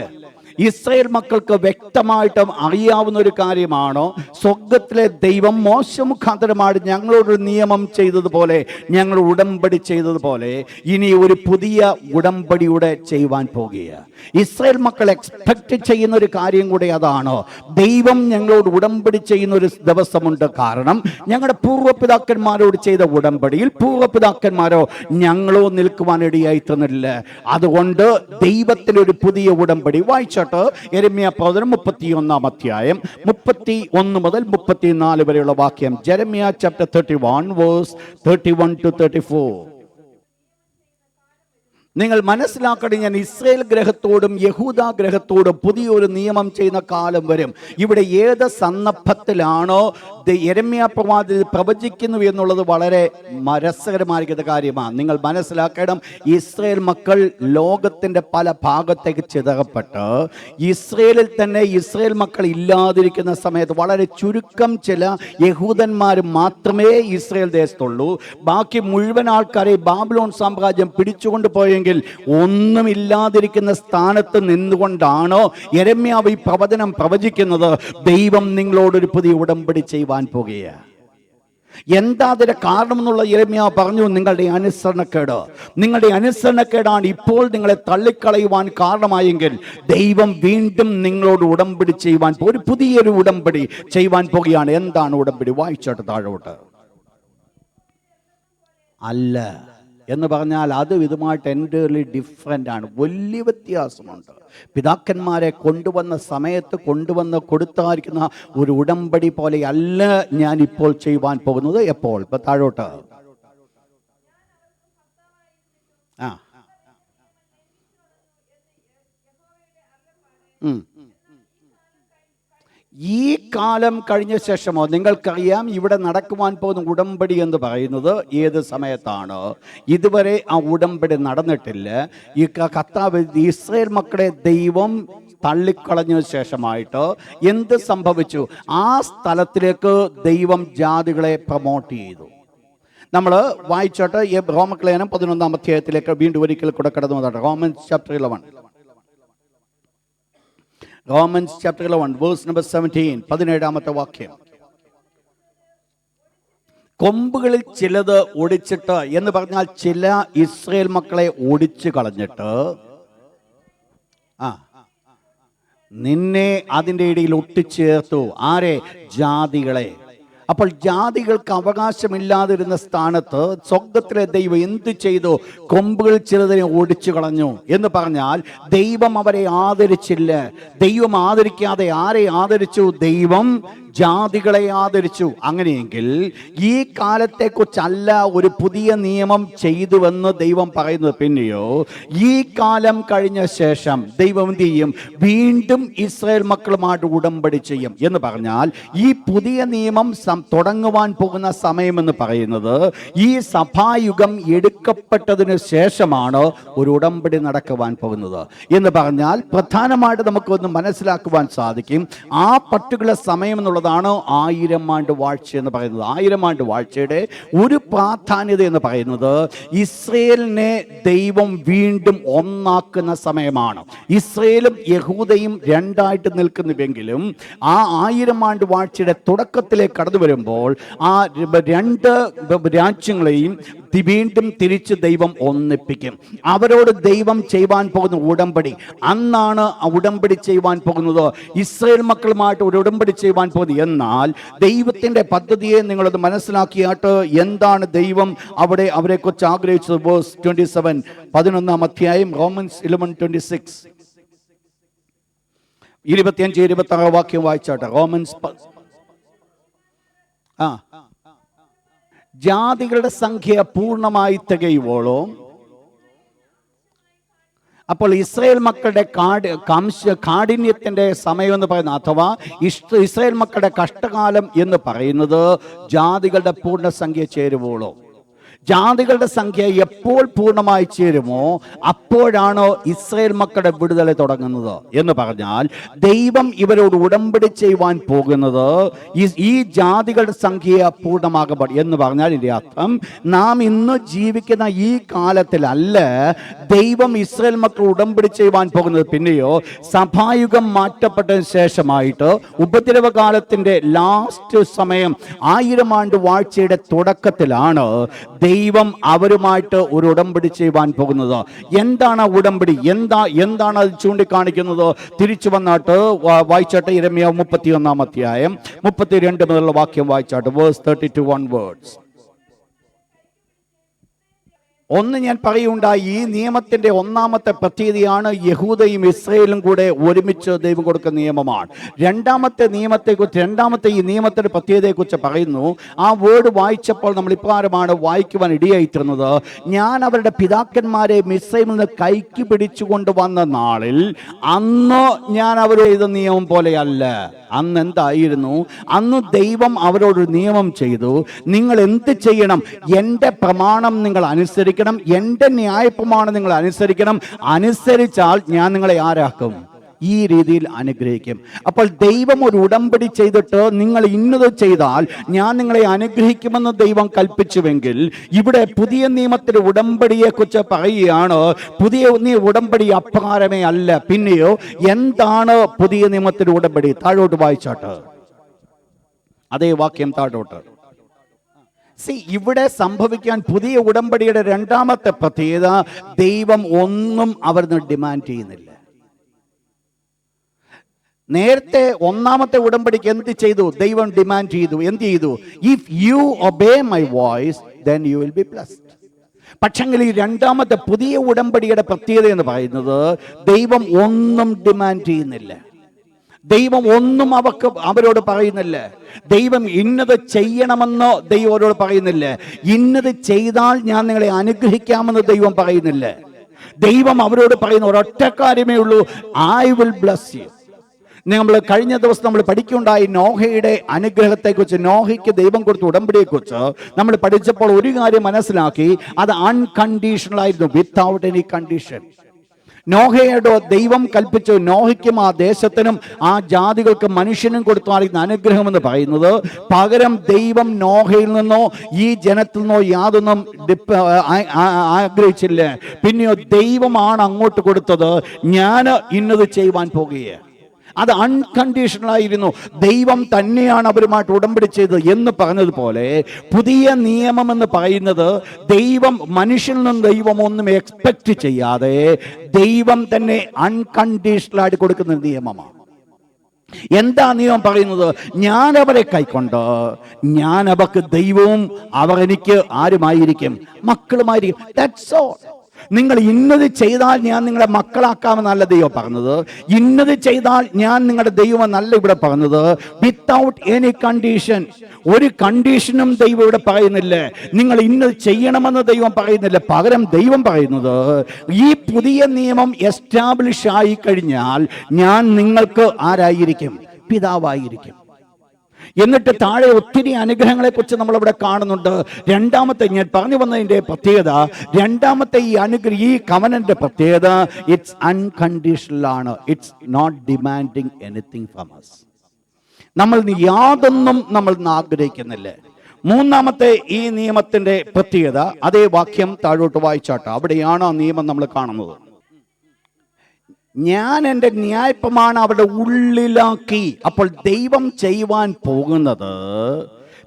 ഇസ്രായേൽ മക്കൾക്ക് വ്യക്തമായിട്ടും അറിയാവുന്ന ഒരു കാര്യമാണ്. സ്വർഗത്തിലെ ദൈവം മോശ മുഖാന്തരമായിട്ട് ഞങ്ങളോടൊരു നിയമം ചെയ്തതുപോലെ, ഞങ്ങൾ ഉടമ്പടി ചെയ്തതുപോലെ ഇനി ഒരു പുതിയ ഉടമ്പടിയുടെ ചെയ്യുവാൻ പോകുകയാണ്. ഇസ്രായേൽ മക്കൾ എക്സ്പെക്ട് ചെയ്യുന്ന ഒരു കാര്യം കൂടെ അതാണ്. ദൈവം ഞങ്ങളോട് ഉടമ്പടി ചെയ്യുന്ന ഒരു ദിവസമുണ്ട്. കാരണം ഞങ്ങളുടെ പൂർവ്വപിതാക്കന്മാരോട് ചെയ്ത ഉടമ്പടിയിൽ പൂർവ്വപിതാക്കന്മാരോ ഞങ്ങളോ നിൽക്കുവാനിടയായി തന്നില്ല. അതുകൊണ്ട് ദൈവത്തിന് ഒരു പുതിയ ഉടമ്പടി വായിച്ച യെരമ്യാ പ്രവചനം 31 അധ്യായം 31 മുതൽ 34 വരെയുള്ള വാക്യം. ജെരമ്യാ ചാപ്റ്റർ 31 വേഴ്സ് 31 to 34. നിങ്ങൾ മനസ്സിലാക്കട്ടെ, ഞാൻ ഇസ്രയേൽ ഗ്രഹത്തോടും യഹൂദ ഗ്രഹത്തോടും പുതിയൊരു നിയമം ചെയ്യുന്ന കാലം വരും. ഇവിടെ ഏത് സന്ദർഭത്തിലാണോ യെരമ്യാ പ്രവാചകൻ പ്രവചിക്കുന്നു എന്നുള്ളത് വളരെ രസകരമായിരിക്കുന്ന കാര്യമാണ്. നിങ്ങൾ മനസ്സിലാക്കണം, ഇസ്രയേൽ മക്കൾ ലോകത്തിൻ്റെ പല ഭാഗത്തേക്ക് ചിതറപ്പെട്ട് ഇസ്രയേലിൽ തന്നെ ഇസ്രയേൽ മക്കൾ ഇല്ലാതിരിക്കുന്ന സമയത്ത് വളരെ ചുരുക്കം ചില യഹൂദന്മാർ മാത്രമേ ഇസ്രയേൽ ദേശത്തുള്ളൂ. ബാക്കി മുഴുവൻ ആൾക്കാരെ ബാബിലോൺ സാമ്രാജ്യം പിടിച്ചുകൊണ്ട് പോയെങ്കിൽ ഒന്നുമില്ലാതിരിക്കുന്ന സ്ഥാനത്ത് നിന്നുകൊണ്ടാണോ യെരമ്യാവ് ഈ പ്രവചനം പ്രവചിക്കുന്നത്? ദൈവം നിങ്ങളോടൊരു പുതിയ ഉടമ്പടി ചെയ്യുവാൻ പോകുകയാണ്. എന്താ അതിന്റെ കാരണം എന്നുള്ള യെരമ്യാവ് പറഞ്ഞു, നിങ്ങളുടെ അനുസരണക്കേടാണ് ഇപ്പോൾ നിങ്ങളെ തള്ളിക്കളയുവാൻ കാരണമായെങ്കിൽ ദൈവം വീണ്ടും നിങ്ങളോട് ഉടമ്പടി ചെയ്യുവാൻ, ഒരു പുതിയൊരു ഉടമ്പടി ചെയ്യുവാൻ പോകുകയാണ്. എന്താണ് ഉടമ്പടി? വായിച്ചോട്ടെ താഴോട്ട്. അല്ല എന്ന് പറഞ്ഞാൽ അതും ഇതുമായിട്ട് എൻ്റർലി ഡിഫറെൻ്റ് ആണ്. വലിയ വ്യത്യാസമുണ്ട്. പിതാക്കന്മാരെ കൊണ്ടുവന്ന സമയത്ത് കൊണ്ടുവന്ന് കൊടുത്തായിരിക്കുന്ന ഒരു ഉടമ്പടി പോലെ അല്ല ഞാൻ ഇപ്പോൾ ചെയ്യുവാൻ പോകുന്നത്. എപ്പോൾ? ഇപ്പം താഴോട്ട്. ആ ഈ കാലം കഴിഞ്ഞ ശേഷമോ? നിങ്ങൾക്കറിയാം ഇവിടെ നടക്കുവാൻ പോകുന്ന ഉടമ്പടി എന്ന് പറയുന്നത് ഏത് സമയത്താണ്? ഇതുവരെ ആ ഉടമ്പടി നടന്നിട്ടില്ല. ഈ കർത്താവ് ഇസ്രായേൽ മക്കളെ ദൈവം തള്ളിക്കളഞ്ഞ ശേഷമായിട്ട് എന്ത് സംഭവിച്ചു? ആ സ്ഥലത്തിലേക്ക് ദൈവം ജാതികളെ പ്രൊമോട്ട് ചെയ്തു. നമ്മൾ വായിച്ചോട്ട് റോമലേഖനം 11-ാം അധ്യായത്തിലേക്ക് വീണ്ടും ഒരിക്കൽ കൂടെ കടന്നു വന്നോട്ടെ. റോമൻസ് ചാപ്റ്റർ 11 വേഴ്സ് നമ്പർ 17, 17-ാമത്തെ വാക്യം. കൊമ്പുകളിൽ ചിലത് ഒടിച്ചിട്ട് എന്ന് പറഞ്ഞാൽ ചില ഇസ്രായേൽ മക്കളെ ഒടിച്ചു കളഞ്ഞിട്ട് നിന്നെ അതിൻ്റെ ഇടയിൽ ഒട്ടിച്ചേർത്തു. ആരെ? ജാതികളെ. അപ്പോൾ ജാതികൾക്ക് അവകാശമില്ലാതിരുന്ന സ്ഥാനത്ത് സ്വർഗ്ഗത്തിലെ ദൈവം എന്ത് ചെയ്തു? കൊമ്പുകൾ ചിലതിനെ ഓടിച്ചു കളഞ്ഞു എന്ന് പറഞ്ഞാൽ ദൈവം അവരെ ആദരിച്ചില്ല. ദൈവം ആദരിക്കാതെ ആരെ ആദരിച്ചു? ദൈവം ജാതികളെ ആദരിച്ചു. അങ്ങനെയെങ്കിൽ ഈ കാലത്തെക്കുറിച്ചല്ല ഒരു പുതിയ നിയമം ചെയ്തുവെന്ന് ദൈവം പറയുന്നത്. പിന്നെയോ ഈ കാലം കഴിഞ്ഞ ശേഷം ദൈവം എന്ത് ചെയ്യും? വീണ്ടും ഇസ്രായേൽ മക്കളുമായിട്ട് ഉടമ്പടി ചെയ്യും എന്ന് പറഞ്ഞാൽ ഈ പുതിയ നിയമം തുടങ്ങുവാൻ പോകുന്ന സമയമെന്ന് പറയുന്നത് ഈ സഭായുഗം എടുക്കപ്പെട്ടതിന് ശേഷമാണ് ഒരു ഉടമ്പടി നടക്കുവാൻ പോകുന്നത് എന്ന് പറഞ്ഞാൽ പ്രധാനമായിട്ട് നമുക്കൊന്ന് മനസ്സിലാക്കുവാൻ സാധിക്കും. ആ പർട്ടിക്കുലർ സമയം എന്നുള്ളത് 1000 ആണ്ട് വാഴ്ച എന്ന് പറയുന്നത്. 1000 ആണ്ട് വാഴ്ചയുടെ ഒരു പ്രാധാന്യത എന്ന് പറയുന്നത് ഇസ്രയേലിനെ ദൈവം വീണ്ടും ഒന്നാക്കുന്ന സമയമാണ്. ഇസ്രയേലും യഹൂദയും രണ്ടായിട്ട് നിൽക്കുന്നുവെങ്കിലും ആ 1000 ആണ്ട് വാഴ്ചയുടെ തുടക്കത്തിലേക്ക് കടന്നു വരുമ്പോൾ ആ രണ്ട് രാജ്യങ്ങളെയും വീണ്ടും തിരിച്ച് ദൈവം ഒന്നിപ്പിക്കും. അവരോട് ദൈവം ചെയ്യുവാൻ പോകുന്ന ഉടമ്പടി, അന്നാണ് ഉടമ്പടി ചെയ്യുവാൻ പോകുന്നത്. ഇസ്രായേൽ മക്കളുമായിട്ട് ഒരു ഉടമ്പടി ചെയ്യുവാൻ പോകുന്നത്. എന്നാൽ ദൈവത്തിന്റെ പദ്ധതിയെ നിങ്ങളത് മനസ്സിലാക്കിയാട്ട് എന്താണ് ദൈവം അവിടെ അവരെ കുറിച്ച് ആഗ്രഹിച്ചത്? വേഴ്സ് 27, 11-ാം അധ്യായം, റോമൻസ് 11:26, 25-26 വാക്യം വായിച്ചാട്ടെ. റോമൻസ് ജാതികളുടെ സംഖ്യ പൂർണ്ണമായി തികയുവോളം, അപ്പോൾ ഇസ്രായേൽ മക്കളുടെ കാഠിന്യത്തിന്റെ സമയം എന്ന് പറയുന്നത്, അഥവാ ഇസ്രായേൽ മക്കളുടെ കഷ്ടകാലം എന്ന് പറയുന്നത് ജാതികളുടെ പൂർണ്ണസംഖ്യ ചേരുവോളോ. ജാതികളുടെ സംഖ്യ എപ്പോൾ പൂർണ്ണമായി ചേരുമോ അപ്പോഴാണ് ഇസ്രായേൽ മക്കളുടെ വിടുതല തുടങ്ങുന്നത് എന്ന് പറഞ്ഞാൽ ദൈവം ഇവരോട് ഉടമ്പടി ചെയ്യുവാൻ പോകുന്നത് ഈ ജാതികളുടെ സംഖ്യ പൂർണ്ണമാകപ്പെടും എന്ന് പറഞ്ഞാൽ ഇതിന്റെ അർത്ഥം നാം ഇന്ന് ജീവിക്കുന്ന ഈ കാലത്തിലല്ല ദൈവം ഇസ്രായേൽ മക്കൾ ഉടമ്പടി ചെയ്യുവാൻ പോകുന്നത്. പിന്നെയോ സഭായുഗം മാറ്റപ്പെട്ടതിന് ശേഷമായിട്ട് ഉപദ്രവകാലത്തിന്റെ ലാസ്റ്റ് സമയം 1000 ആണ്ട് വാഴ്ചയുടെ തുടക്കത്തിലാണ് ദൈവം അവരുമായിട്ട് ഒരു ഉടമ്പടി ചെയ്യുവാൻ പോകുന്നത്. എന്താണ് ഉടമ്പടി? എന്താണ് അത് ചൂണ്ടിക്കാണിക്കുന്നത്? തിരിച്ചു വന്നിട്ട് വായിച്ചാട്ട് യിരെമ്യാ 31-ാം അധ്യായം 32 മുതലുള്ള വാക്യം വായിച്ചാട്ട്. Verse 32 onwards. ഒന്ന് ഞാൻ പറയുണ്ടായി, ഈ നിയമത്തിന്റെ ഒന്നാമത്തെ പ്രത്യേകതയാണ് യഹൂദയും ഇസ്രായേലും കൂടെ ഒരുമിച്ച് ദൈവം കൊടുക്കുന്ന നിയമമാണ്. രണ്ടാമത്തെ ഈ നിയമത്തിന്റെ പ്രത്യേകതയെക്കുറിച്ച് പറയുന്നു. ആ വേർഡ് വായിച്ചപ്പോൾ നമ്മൾ ഇപ്രകാരമാണ് വായിക്കുവാൻ ഇടയായിത്തീർന്നത്: ഞാൻ അവരുടെ പിതാക്കന്മാരെ മിസ്രൈമിൽ നിന്ന് കൈക്ക് പിടിച്ചുകൊണ്ട് വന്ന നാളിൽ അന്ന് ഞാൻ അവരോട് ചെയ്ത നിയമം പോലെയല്ല. അന്ന് എന്തായിരുന്നു? അന്ന് ദൈവം അവരോടൊരു നിയമം ചെയ്തു. നിങ്ങൾ എന്ത് ചെയ്യണം? എൻ്റെ പ്രമാണം നിങ്ങൾ അനുസരിക്കണം, എൻ്റെ ന്യായപ്രമാണം നിങ്ങൾ അനുസരിക്കണം. അനുസരിച്ചാൽ ഞാൻ നിങ്ങളെ ആരാക്കും? ഈ രീതിയിൽ അനുഗ്രഹിക്കും. അപ്പോൾ ദൈവം ഒരു ഉടമ്പടി ചെയ്തിട്ട് നിങ്ങൾ ഇന്നത് ചെയ്താൽ ഞാൻ നിങ്ങളെ അനുഗ്രഹിക്കുമെന്ന് ദൈവം കൽപ്പിച്ചുവെങ്കിൽ, ഇവിടെ പുതിയ നിയമത്തിലെ ഉടമ്പടിയെ കുറിച്ച് പറയുകയാണ്. പുതിയ ഉടമ്പടി അപ്രകാരമേ അല്ല. പിന്നെയോ എന്താണ് പുതിയ നിയമത്തിലെ ഉടമ്പടി? താഴോട്ട് വായിച്ചാട്ട് അതേ വാക്യം താഴോട്ട്. ഇവിടെ സംഭവിക്കാൻ പുതിയ ഉടമ്പടിയുടെ രണ്ടാമത്തെ പ്രത്യേകത, ദൈവം ഒന്നും അവിടുന്ന് ഡിമാൻഡ് ചെയ്യുന്നില്ല. നേരത്തെ ഒന്നാമത്തെ ഉടമ്പടിക്ക് എന്ത് ചെയ്തു? ദൈവം ഡിമാൻഡ് ചെയ്തു. എന്ത് ചെയ്തു? If you obey my voice then you will be blessed. പക്ഷെങ്കിൽ ഈ രണ്ടാമത്തെ പുതിയ ഉടമ്പടിയുടെ പ്രത്യേകത എന്ന് പറയുന്നത് ദൈവം ഒന്നും ഡിമാൻഡ് ചെയ്യുന്നില്ല. ദൈവം ഒന്നും അവരോട് പറയുന്നില്ല. ദൈവം ഇന്നത് ചെയ്യണമെന്ന് ദൈവം അവരോട് പറയുന്നില്ല. ഇന്നത് ചെയ്താൽ ഞാൻ നിങ്ങളെ അനുഗ്രഹിക്കാമെന്ന് ദൈവം പറയുന്നില്ല. ദൈവം അവരോട് പറയുന്ന ഒരൊറ്റ കാര്യമേ ഉള്ളൂ: ഐ വിൽ ബ്ലസ് യു. നമ്മൾ കഴിഞ്ഞ ദിവസം നമ്മൾ പഠിക്കുകയുണ്ടായി നോഹയുടെ അനുഗ്രഹത്തെക്കുറിച്ച്, നോഹയ്ക്ക് ദൈവം കൊടുത്ത ഉടമ്പടിയെക്കുറിച്ച് നമ്മൾ പഠിച്ചപ്പോൾ ഒരു കാര്യം മനസ്സിലാക്കി, അത് അൺകണ്ടീഷണൽ ആയിരുന്നു, വിത്തൗട്ട് എനി കണ്ടീഷൻ. നോഹയോട് ദൈവം കൽപ്പിച്ചു, നോഹയ്ക്കും ആ ദേശത്തിനും ആ ജാതികൾക്കും മനുഷ്യനും കൊടുത്തായിരിക്കുന്ന അനുഗ്രഹം എന്ന് പറയുന്നത്, പകരം ദൈവം നോഹയിൽ നിന്നോ ഈ ജനത്തിൽ നിന്നോ യാതൊന്നും ആഗ്രഹിച്ചില്ല. പിന്നെയോ ദൈവമാണ് അങ്ങോട്ട് കൊടുത്തത്, ഞാൻ ഇന്നത് ചെയ്യുവാൻ പോകുകയാണ്. അത് അൺകണ്ടീഷണൽ ആയിരുന്നു. ദൈവം തന്നെയാണ് അവരുമായിട്ട് ഉടമ്പടി ചെയ്തത് എന്ന് പറഞ്ഞതുപോലെ, പുതിയ നിയമം എന്ന് പറയുന്നത് ദൈവം മനുഷ്യനിൽ നിന്ന് ദൈവം ഒന്നും എക്സ്പെക്ട് ചെയ്യാതെ ദൈവം തന്നെ അൺകണ്ടീഷണൽ ആയിട്ട് കൊടുക്കുന്ന നിയമമാണ്. എന്താ നിയമം പറയുന്നത്? ഞാൻ അവരെ കൈക്കൊണ്ട് ഞാൻ അവർക്ക് ദൈവവും അവർ എനിക്ക് ആരുമായിരിക്കും? മക്കളുമായിരിക്കും. That's all. നിങ്ങൾ ഇന്നത് ചെയ്താൽ ഞാൻ നിങ്ങളെ മക്കളാക്കാമെന്നല്ല ദൈവം പറഞ്ഞത്. ഇന്നത് ചെയ്താൽ ഞാൻ നിങ്ങളുടെ ദൈവമെന്നല്ല ഇവിടെ പറഞ്ഞത്. Without any condition. ഒരു കണ്ടീഷനും ദൈവം ഇവിടെ പറയുന്നില്ല. നിങ്ങൾ ഇന്നത് ചെയ്യണമെന്ന് ദൈവം പറയുന്നില്ല. പകരം ദൈവം പറയുന്നത്, ഈ പുതിയ നിയമം എസ്റ്റാബ്ലിഷ് ആയി കഴിഞ്ഞാൽ ഞാൻ നിങ്ങൾക്ക് ആരായിരിക്കും? പിതാവായിരിക്കും. എന്നിട്ട് താഴെ ഒത്തിരി അനുഗ്രഹങ്ങളെ കുറിച്ച് നമ്മളിവിടെ കാണുന്നുണ്ട്. രണ്ടാമത്തെ, ഞാൻ പറഞ്ഞു വന്നതിന്റെ പ്രത്യേകത, രണ്ടാമത്തെ ഈ കവനന്റെ പ്രത്യേകത, ഇറ്റ്സ് അൺകണ്ടീഷണൽ ആണ്. It's not demanding anything from us. നമ്മൾ യാതൊന്നും നമ്മൾ ആഗ്രഹിക്കുന്നില്ല. മൂന്നാമത്തെ ഈ നിയമത്തിന്റെ പ്രത്യേകത, അതേ വാക്യം താഴോട്ട് വായിച്ചാട്ടോ, അവിടെയാണ് ആ നിയമം നമ്മൾ കാണുന്നത്. ഞാൻ എൻ്റെ ന്യായപ്രമാണം അവരുടെ ഉള്ളിലാക്കി. അപ്പോൾ ദൈവം ചെയ്യുവാൻ പോകുന്നത്,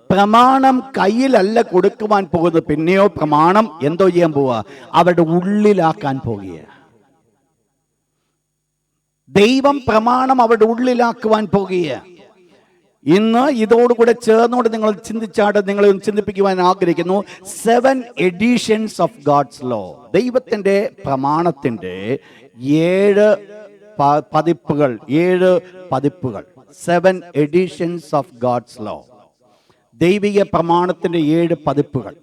പ്രമാണം കയ്യിലല്ല കൊടുക്കുവാൻ പോകുന്നത്, പിന്നെയോ പ്രമാണം എന്തോ ചെയ്യാൻ പോവുക? അവരുടെ ഉള്ളിലാക്കാൻ പോകുക. ദൈവം പ്രമാണം അവരുടെ ഉള്ളിലാക്കുവാൻ പോകുക. ഇന്ന് ഇതോടുകൂടെ ചേർന്നുകൊണ്ട് നിങ്ങൾ ചിന്തിച്ചാട്ട് നിങ്ങളെ ചിന്തിപ്പിക്കുവാൻ ആഗ്രഹിക്കുന്നു. 7 എഡിഷൻസ് ഓഫ് ഗോഡ്സ് ലോ. ദൈവത്തിൻ്റെ പ്രമാണത്തിൻ്റെ 7 പതിപ്പുകൾ. 7 എഡിഷൻസ് ഓഫ് ഗോഡ്സ് ലോ. ദൈവിക പ്രമാണത്തിൻ്റെ 7 പതിപ്പുകൾ.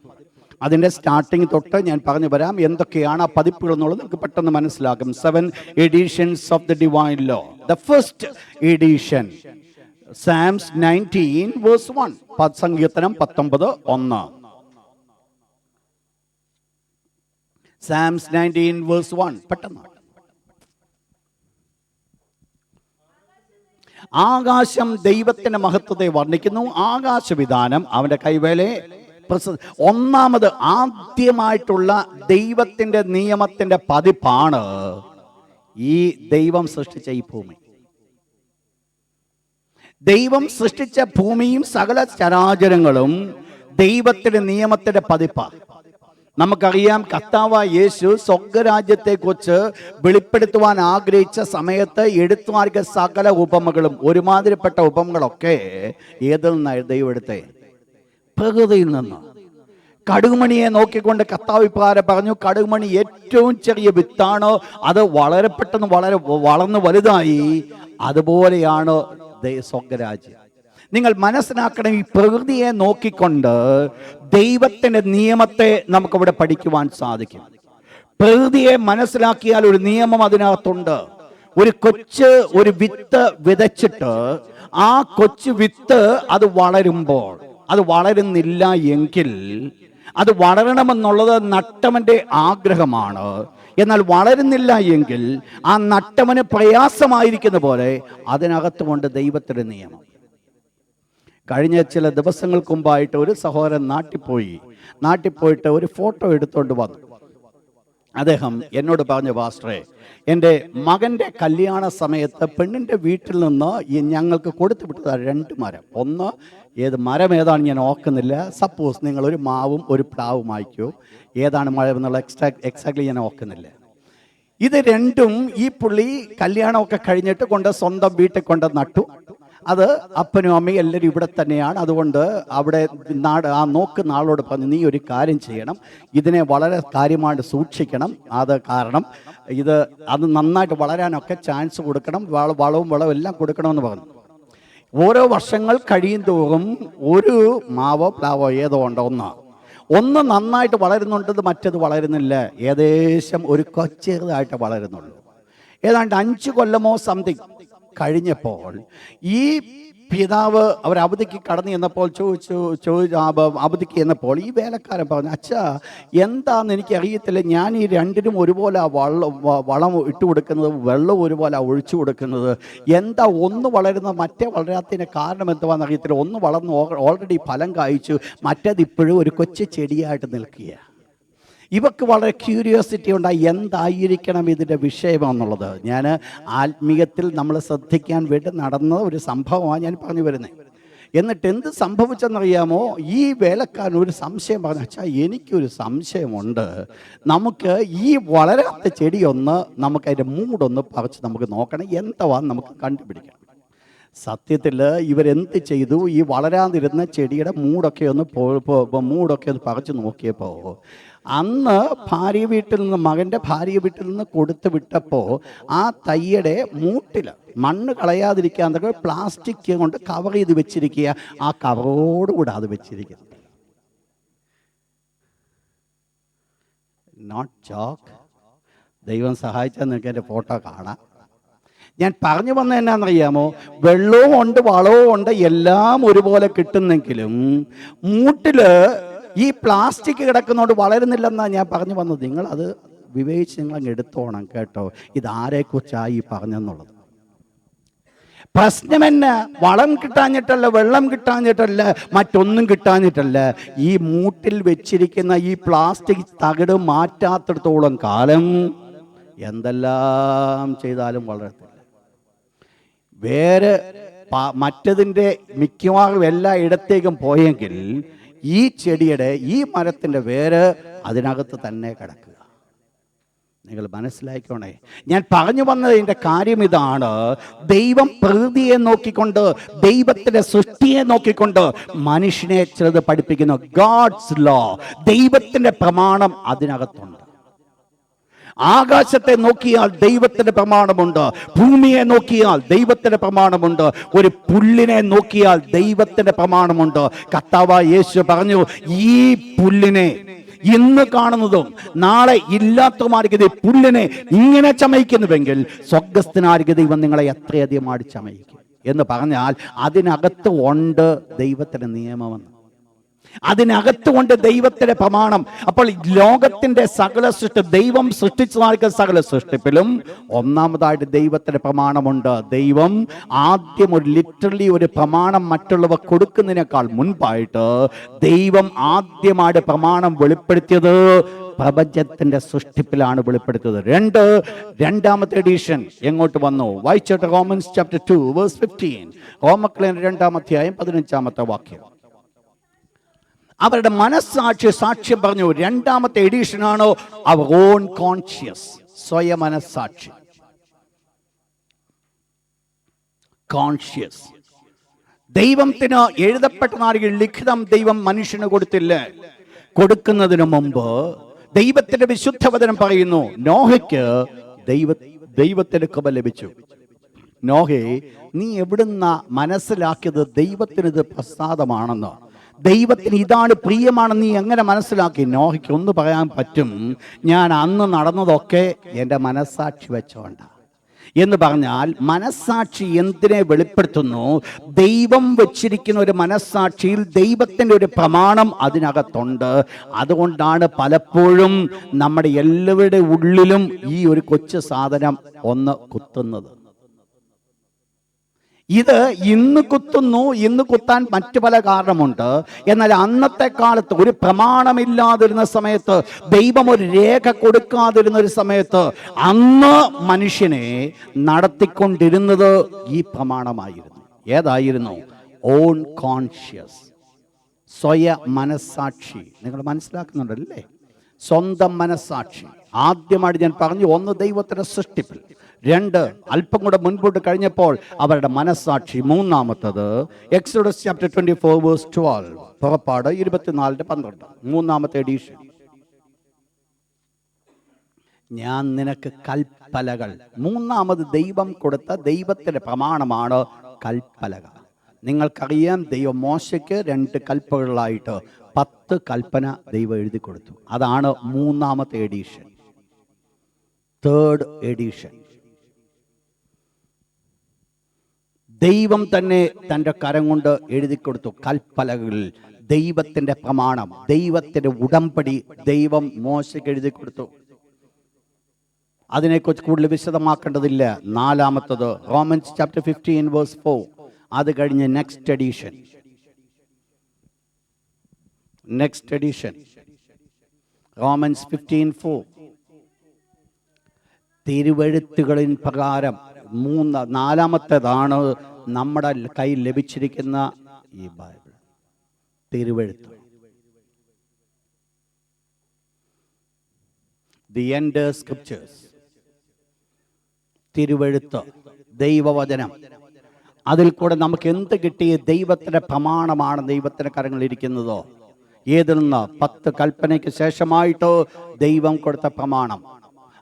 അതിൻ്റെ സ്റ്റാർട്ടിങ് തൊട്ട് ഞാൻ പറഞ്ഞു വരാം എന്തൊക്കെയാണ് ആ പതിപ്പുകൾ എന്നുള്ളത് നിങ്ങൾക്ക് പെട്ടെന്ന് മനസ്സിലാക്കും. 7 editions of the divine law. The first edition, Psalms 19 verse 1. സങ്കീർത്തനം 19:1. Psalms 19 verse 1. പെട്ടെന്ന്. ആകാശം ദൈവത്തിന്റെ മഹത്വത്തെ വർണ്ണിക്കുന്നു, ആകാശവിധാനം അവന്റെ കൈവേലയെ. ഒന്നാമത് ആദ്യമായിട്ടുള്ള ദൈവത്തിന്റെ നിയമത്തിന്റെ പതിപ്പാണ് ഈ ദൈവം സൃഷ്ടിച്ച ഈ ഭൂമി. ദൈവം സൃഷ്ടിച്ച ഭൂമിയും സകല ചരാചരങ്ങളും ദൈവത്തിന്റെ നിയമത്തിന്റെ പതിപ്പാണ്. നമുക്കറിയാം, കർത്താവായ യേശു സ്വർഗരാജ്യത്തെക്കുറിച്ച് വെളിപ്പെടുത്തുവാൻ ആഗ്രഹിച്ച സമയത്ത് എടുത്തുമാർക്കിയ സകല ഉപമകളും, ഒരുമാതിരിപ്പെട്ട ഉപമകളൊക്കെ ഏതിൽ നിന്നാണ് ദൈവം എടുത്തേ? പ്രകൃതിയിൽ നിന്ന്. കടുകുമണിയെ നോക്കിക്കൊണ്ട് കർത്താവ് ഇപ്രകാരം പറഞ്ഞു, കടുകുമണി ഏറ്റവും ചെറിയ വിത്താണ്, അത് വളരെ പെട്ടെന്ന് വളർന്ന് വലുതായി. അതുപോലെയാണ് സ്വർഗരാജ്യം. നിങ്ങൾ മനസ്സിലാക്കണം, ഈ പ്രകൃതിയെ നോക്കിക്കൊണ്ട് ദൈവത്തിന്റെ നിയമത്തെ നമുക്കവിടെ പഠിക്കുവാൻ സാധിക്കും. പ്രകൃതിയെ മനസ്സിലാക്കിയാൽ ഒരു നിയമം അതിനകത്തുണ്ട്. ഒരു വിത്ത് വിതച്ചിട്ട് ആ കൊച്ചു വിത്ത് അത് വളരുമ്പോൾ, അത് വളരുന്നില്ല എങ്കിൽ, അത് വളരണമെന്നുള്ളത് നട്ടവന്റെ ആഗ്രഹമാണ്. എന്നാൽ വളരുന്നില്ല എങ്കിൽ ആ നട്ടവന് പ്രയാസമായിരിക്കുന്ന പോലെ അതിനകത്തുകൊണ്ട് ദൈവത്തിന്റെ നിയമം. കഴിഞ്ഞ ചില ദിവസങ്ങൾക്ക് മുമ്പായിട്ട് ഒരു സഹോദരൻ നാട്ടിൽ പോയിട്ട് ഒരു ഫോട്ടോ എടുത്തുകൊണ്ട് വന്നു. അദ്ദേഹം എന്നോട് പറഞ്ഞു, പാസ്റ്ററെ, എൻ്റെ മകൻ്റെ കല്യാണ സമയത്ത് പെണ്ണിൻ്റെ വീട്ടിൽ നിന്ന് ഞങ്ങൾക്ക് കൊടുത്തു വിട്ടതാണ് 2 മരം. ഒന്ന് മരം ഏതാണ് ഞാൻ ഓർക്കുന്നില്ല. സപ്പോസ് നിങ്ങൾ ഒരു മാവും ഒരു പ്ലാവും വായിക്കൂ, ഏതാണ് മരം എന്നുള്ള എക്സാക്ട്ലി ഞാൻ ഓർക്കുന്നില്ല. ഇത് രണ്ടും ഈ പുള്ളി കല്യാണമൊക്കെ കഴിഞ്ഞിട്ട് കൊണ്ട് സ്വന്തം വീട്ടിൽ കൊണ്ട് നട്ടു. അത് അപ്പനും അമ്മയും എല്ലാവരും ഇവിടെ തന്നെയാണ്. അതുകൊണ്ട് അവിടെ നോക്കുന്ന ആളോട് പറഞ്ഞു, നീ ഒരു കാര്യം ചെയ്യണം, ഇതിനെ വളരെ കാര്യമായിട്ട് സൂക്ഷിക്കണം. കാരണം അത് നന്നായിട്ട് വളരാനൊക്കെ ചാൻസ് കൊടുക്കണം, വളവും എല്ലാം കൊടുക്കണമെന്ന് പറഞ്ഞു. ഓരോ വർഷങ്ങൾ കഴിയും തോറും ഒരു മാവോ പ്ലാവോ ഏതോ ഉണ്ടോ ഒന്ന് നന്നായിട്ട് വളരുന്നുണ്ട്, മറ്റത് വളരുന്നില്ല. ഏകദേശം ഒരു ചെറുതായിട്ട് വളരുന്നുള്ളൂ. ഏതാണ്ട് 5 കൊല്ലമോ സംതിങ് കഴിഞ്ഞപ്പോൾ ഈ പിതാവ് അവർ അവധിക്ക് കടന്നു ചെന്നപ്പോൾ അവധിക്ക് ചെന്നപ്പോൾ ഈ വേലക്കാരൻ പറഞ്ഞു, അച്ഛാ എന്താന്ന് എനിക്ക് അറിയത്തില്ല, ഞാൻ ഈ രണ്ടിനും ഒരുപോലെ വളം ഇട്ട് കൊടുക്കുന്നത്, വെള്ളം ഒരുപോലെ ഒഴിച്ചു കൊടുക്കുന്നത്, എന്താ ഒന്ന് വളരുന്നത് മറ്റേ വളരാത്തതിന് കാരണം എന്താണെന്ന് അറിയത്തില്ല. ഒന്ന് വളർന്ന് ഓൾറെഡി ഫലം കായ്ച്ചു, മറ്റേത് ഇപ്പോഴും ഒരു കൊച്ചു ചെടിയായിട്ട് നിൽക്കുക. ഇവക്ക് വളരെ ക്യൂരിയോസിറ്റി ഉണ്ടായി, എന്തായിരിക്കണം ഇതിൻ്റെ വിഷയമെന്നുള്ളത്. ഞാൻ ആത്മീയത്തിൽ നമ്മൾ ശ്രദ്ധിക്കാൻ വേണ്ടി നടന്ന ഒരു സംഭവമാണ് ഞാൻ പറഞ്ഞു വരുന്നത്. എന്നിട്ട് എന്ത് സംഭവിച്ചെന്നറിയാമോ, ഈ വേലക്കാരൻ ഒരു സംശയം പറഞ്ഞു, അച്ഛാ എനിക്കൊരു സംശയമുണ്ട്, നമുക്ക് ഈ വളരാത്ത ചെടിയൊന്ന് നമുക്കതിൻ്റെ മൂടൊന്ന് പറിച്ച് നമുക്ക് നോക്കണം, എന്താവാന്ന് നമുക്ക് കണ്ടുപിടിക്കണം. സത്യത്തിൽ ഇവരെന്ത് ചെയ്തു, ഈ വളരാതിരുന്ന ചെടിയുടെ മൂടൊക്കെ ഒന്ന് പറിച്ച് നോക്കിയപ്പോൾ അന്ന് മകൻ്റെ ഭാര്യ വീട്ടിൽ നിന്ന് കൊടുത്തു വിട്ടപ്പോൾ ആ തയ്യയുടെ മൂട്ടിൽ മണ്ണ് കളയാതിരിക്കാൻ പ്ലാസ്റ്റിക് കൊണ്ട് കവർ ചെയ്ത് വെച്ചിരിക്കുക, ആ കവറോടുകൂടെ അത് വെച്ചിരിക്കുന്നത്. Not joke. ദൈവം സഹായിച്ചാൽ നിങ്ങൾക്ക് എൻ്റെ ഫോട്ടോ കാണാം. ഞാൻ പറഞ്ഞു വന്നത് എന്നാണെന്നറിയാമോ, വെള്ളവും ഉണ്ട് വളവും ഉണ്ട് എല്ലാം ഒരുപോലെ കിട്ടുന്നെങ്കിലും മൂട്ടില് ഈ പ്ലാസ്റ്റിക് കിടക്കുന്നതുകൊണ്ട് വളരുന്നില്ലെന്നാണ് ഞാൻ പറഞ്ഞു വന്നത്. നിങ്ങളത് വിവേചിച്ച് നിങ്ങളങ്ങ് എടുത്തോണം കേട്ടോ, ഇതാരെക്കുറിച്ചാണ് ഈ പറഞ്ഞെന്നുള്ളത്. പ്രശ്നം എന്നാ, വളം കിട്ടാഞ്ഞിട്ടല്ല, വെള്ളം കിട്ടാഞ്ഞിട്ടല്ല, മറ്റൊന്നും കിട്ടാഞ്ഞിട്ടല്ല, ഈ മൂട്ടിൽ വെച്ചിരിക്കുന്ന ഈ പ്ലാസ്റ്റിക് തകിട് മാറ്റാത്തിടത്തോളം കാലം എന്തെല്ലാം ചെയ്താലും വളരത്തില്ല. വേറെ മറ്റതിൻ്റെ മിക്കവാറും എല്ലാ ഇടത്തേക്കും പോയെങ്കിൽ ഈ ചെടിയുടെ ഈ മരത്തിൻ്റെ വേര് അതിനകത്ത് തന്നെ കിടക്കുക. നിങ്ങൾ മനസ്സിലാക്കണേ, ഞാൻ പറഞ്ഞു വന്നതിൻ്റെ കാര്യം ഇതാണ്. ദൈവം പ്രകൃതിയെ നോക്കിക്കൊണ്ട്, ദൈവത്തിൻ്റെ സൃഷ്ടിയെ നോക്കിക്കൊണ്ട് മനുഷ്യനെ ചിലത് പഠിപ്പിക്കുന്നു. ഗോഡ്സ് ലോ, ദൈവത്തിൻ്റെ പ്രമാണം അതിനകത്തുണ്ട്. ആകാശത്തെ നോക്കിയാൽ ദൈവത്തിന്റെ പ്രമാണമുണ്ട്, ഭൂമിയെ നോക്കിയാൽ ദൈവത്തിന്റെ പ്രമാണമുണ്ട്, ഒരു പുല്ലിനെ നോക്കിയാൽ ദൈവത്തിന്റെ പ്രമാണമുണ്ട്. കർത്താവായ യേശു പറഞ്ഞു, ഈ പുല്ലിനെ ഇന്ന് കാണുന്നതും നാളെ ഇല്ലാത്തതുമായിരിക്കും പുല്ലിനെ ഇങ്ങനെ ചമയിക്കുന്നുവെങ്കിൽ സ്വർഗ്ഗസ്ഥനായിരിക്കും ദൈവം നിങ്ങളെ എത്രയധികമായിട്ട് ചമയിക്കും എന്ന് പറഞ്ഞാൽ അതിനകത്ത് ഉണ്ട് ദൈവത്തിന്റെ നിയമമെന്ന്, അതിനകത്തുകൊണ്ട് ദൈവത്തിന്റെ പ്രമാണം. അപ്പോൾ ലോകത്തിന്റെ സകല സൃഷ്ടി, ദൈവം സൃഷ്ടിച്ചതായിരിക്കും സകല സൃഷ്ടിപ്പിലും ഒന്നാമതായിട്ട് ദൈവത്തിന്റെ പ്രമാണമുണ്ട്. ദൈവം ആദ്യം ലിറ്ററലി ഒരു പ്രമാണം മറ്റുള്ളവർ കൊടുക്കുന്നതിനേക്കാൾ മുൻപായിട്ട് ദൈവം ആദ്യമായിട്ട് പ്രമാണം വെളിപ്പെടുത്തിയത് പ്രപഞ്ചത്തിന്റെ സൃഷ്ടിപ്പിലാണ് വെളിപ്പെടുത്തിയത്. രണ്ടാമത്തെ എഡിഷൻ എങ്ങോട്ട് വന്നു? വായിച്ചോട്ടെ, റോമൻസ് ചാപ്റ്റർ 2 വേഴ്സ് 15. റോമക്ലേൻ 2-ാം അധ്യായം 15-ാമത്തെ വാക്യം. അവരുടെ മനസ്സാക്ഷി സാക്ഷ്യം പറഞ്ഞു. രണ്ടാമത്തെ എഡിഷനാണോ അവർ ഓൺ കോൺഷ്യസ്, സ്വയം മനസ്സാക്ഷി, കോൺഷ്യസ്. ദൈവത്തിന് എഴുതപ്പെട്ട നാളുകൾ ലിഖിതം ദൈവം മനുഷ്യന് കൊടുത്തില്ല. കൊടുക്കുന്നതിന് മുമ്പ് ദൈവത്തിന്റെ വിശുദ്ധവചനം പറയുന്നു, നോഹയ്ക്ക് ദൈവത്തിന്റെ കൃപ ലഭിച്ചു. നോഹേ, നീ എവിടുന്ന മനസ്സിലാക്കിയത് ദൈവത്തിന് ഇത് പ്രസാദമാണെന്ന്, ദൈവത്തിന് ഇതാണ് പ്രിയമാണെന്ന് നീ എങ്ങനെ മനസ്സിലാക്കി? നോഹയ്ക്ക് ഒന്ന് പറയാൻ പറ്റും, ഞാൻ അന്ന് നടന്നതൊക്കെ എൻ്റെ മനസ്സാക്ഷി വെച്ചോണ്ട എന്ന് പറഞ്ഞാൽ മനസ്സാക്ഷി എന്തിനെ വെളിപ്പെടുത്തുന്നു? ദൈവം വെച്ചിരിക്കുന്ന ഒരു മനസ്സാക്ഷിയിൽ ദൈവത്തിൻ്റെ ഒരു പ്രമാണം അതിനകത്തുണ്ട്. അതുകൊണ്ടാണ് പലപ്പോഴും നമ്മുടെ എല്ലാവരുടെ ഉള്ളിലും ഈ ഒരു കൊച്ചു സാധനം ഒന്ന് കുത്തുന്നത്. ഇത് ഇന്ന് കുത്തുന്നു, ഇന്ന് കുത്താൻ മറ്റു പല കാരണമുണ്ട്. എന്നാൽ അന്നത്തെ കാലത്ത് ഒരു പ്രമാണമില്ലാതിരുന്ന സമയത്ത്, ദൈവം ഒരു രേഖ കൊടുക്കാതിരുന്ന ഒരു സമയത്ത്, അന്ന് മനുഷ്യനെ നടത്തിക്കൊണ്ടിരുന്നത് ഈ പ്രമാണമായിരുന്നു. ഏതായിരുന്നു? ഓൺ കോൺഷ്യസ്, സ്വയ മനസ്സാക്ഷി. നിങ്ങൾ മനസ്സിലാക്കുന്നുണ്ടല്ലേ? സ്വന്തം മനസ്സാക്ഷി. ആദ്യമായിട്ട് ഞാൻ പറഞ്ഞു, ഒന്ന് ദൈവത്തിന്റെ സൃഷ്ടിപ്പിൽ, രണ്ട് അല്പം കൂടെ മുൻപോട്ട് കഴിഞ്ഞപ്പോൾ അവരുടെ മനസ്സാക്ഷി, മൂന്നാമത്തത് എക്സോഡസ് ചാപ്റ്റർ 24 വേഴ്സ് 12, പുറപ്പാട് 24:12, മൂന്നാമത്തെ എഡിഷൻ. ഞാൻ നിനക്ക് കൽപ്പലകൾ, മൂന്നാമത് ദൈവം കൊടുത്ത ദൈവത്തിന്റെ പ്രമാണമാണ് കൽപ്പലക. നിങ്ങൾക്കറിയാം, ദൈവം മോശയ്ക്ക് 2 കൽപ്പകളായിട്ട് 10 കൽപ്പന ദൈവം എഴുതി കൊടുത്തു. അതാണ് മൂന്നാമത്തെ എഡിഷൻ, തേർഡ് എഡിഷൻ. ദൈവം തന്നെ തൻ്റെ കരം കൊണ്ട് എഴുതി കൊടുത്തു. കൽപ്പലകളിൽ ദൈവത്തിൻ്റെ പ്രമാണം, ദൈവത്തിൻ്റെ ഉടമ്പടി ദൈവം മോശയ്ക്ക് എഴുതി കൊടുത്തു. അതിനെക്കുറിച്ച് കൂടുതൽ വിശദമാക്കേണ്ടതില്ല. നാലാമത്തത് റോമൻസ് ചാപ്റ്റർ 15:4. അത് കഴിഞ്ഞ് നെക്സ്റ്റ് എഡിഷൻ റോമൻസ് 15:4. തിരുവെഴുത്തുകളിൻ പ്രകാരം നാലാമത്തേതാണ് നമ്മുടെ കയ്യിൽ ലഭിച്ചിരിക്കുന്ന ഈ ബൈബിൾ, തിരുവെഴുത്ത്. ദി എൻഡ് സ്ക്രിപ്ചേഴ്സ്, തിരുവെഴുത്ത്, ദൈവവചനം. അതിൽ കൂടെ നമുക്ക് എന്ത് കിട്ടി? ദൈവത്തിൻ്റെ പ്രമാണമാണ് ദൈവത്തിൻ്റെ കരങ്ങളിലിരിക്കുന്നതോ. ഏതിൽ നിന്ന്? 10 കൽപ്പനയ്ക്ക് ശേഷമായിട്ട് ദൈവം കൊടുത്ത പ്രമാണം.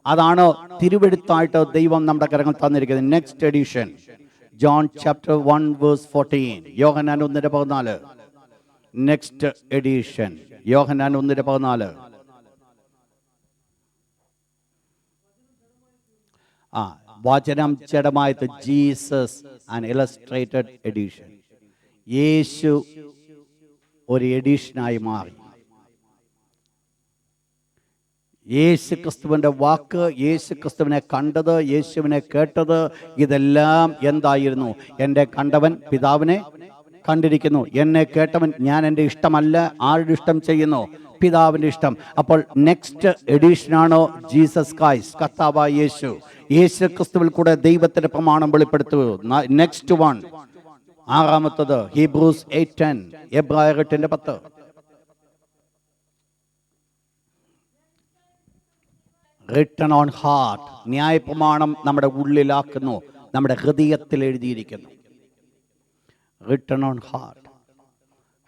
അതാണ് തിരുവെഴുത്തായിട്ട് ദൈവം നമ്മുടെ കരങ്ങൾ തന്നിരിക്കുന്നത്. Next edition John chapter 1:14. യോഹന്നാൻ 1:14. നെക്സ്റ്റ് എഡിഷൻ യോഹന്നാൻ 1:14. വചനം ജഡമായത്, ജീസസ് ആൻഡ് ഇലസ്ട്രേറ്റഡ് എഡിഷൻ. യേശു ഒരു എഡിഷനായി മാറി. യേശു ക്രിസ്തുവിൻ്റെ വാക്ക്, യേശു ക്രിസ്തുവിനെ കണ്ടത്, യേശുവിനെ കേട്ടത്, ഇതെല്ലാം എന്തായിരുന്നു? എൻ്റെ കണ്ടവൻ പിതാവിനെ കണ്ടിരിക്കുന്നു, എന്നെ കേട്ടവൻ, ഞാൻ എൻ്റെ ഇഷ്ടമല്ല ആരുടെ ഇഷ്ടം ചെയ്യുന്നു? പിതാവിൻ്റെ ഇഷ്ടം. അപ്പോൾ നെക്സ്റ്റ് എഡിഷനാണ് ജീസസ് ക്രൈസ്റ്റ്, കർത്താവായ യേശു. യേശു ക്രിസ്തുവിൽ കൂടെ ദൈവത്തിൻ്റെ പ്രമാണം വെളിപ്പെടുത്തു. നെക്സ്റ്റ് വൺ, ആറാമത്തത് ഹീബ്രൂസ് 8:10. എബ്രായർ 8:10. റിട്ടൺ ഓൺ ഹാർട്ട്, ന്യായപ്രമാണം നമ്മുടെ ഉള്ളിലാക്കുന്നു, നമ്മുടെ ഹൃദയത്തിൽ എഴുതിയിരിക്കുന്നു. റിട്ടൺ ഓൺ ഹാർട്ട്,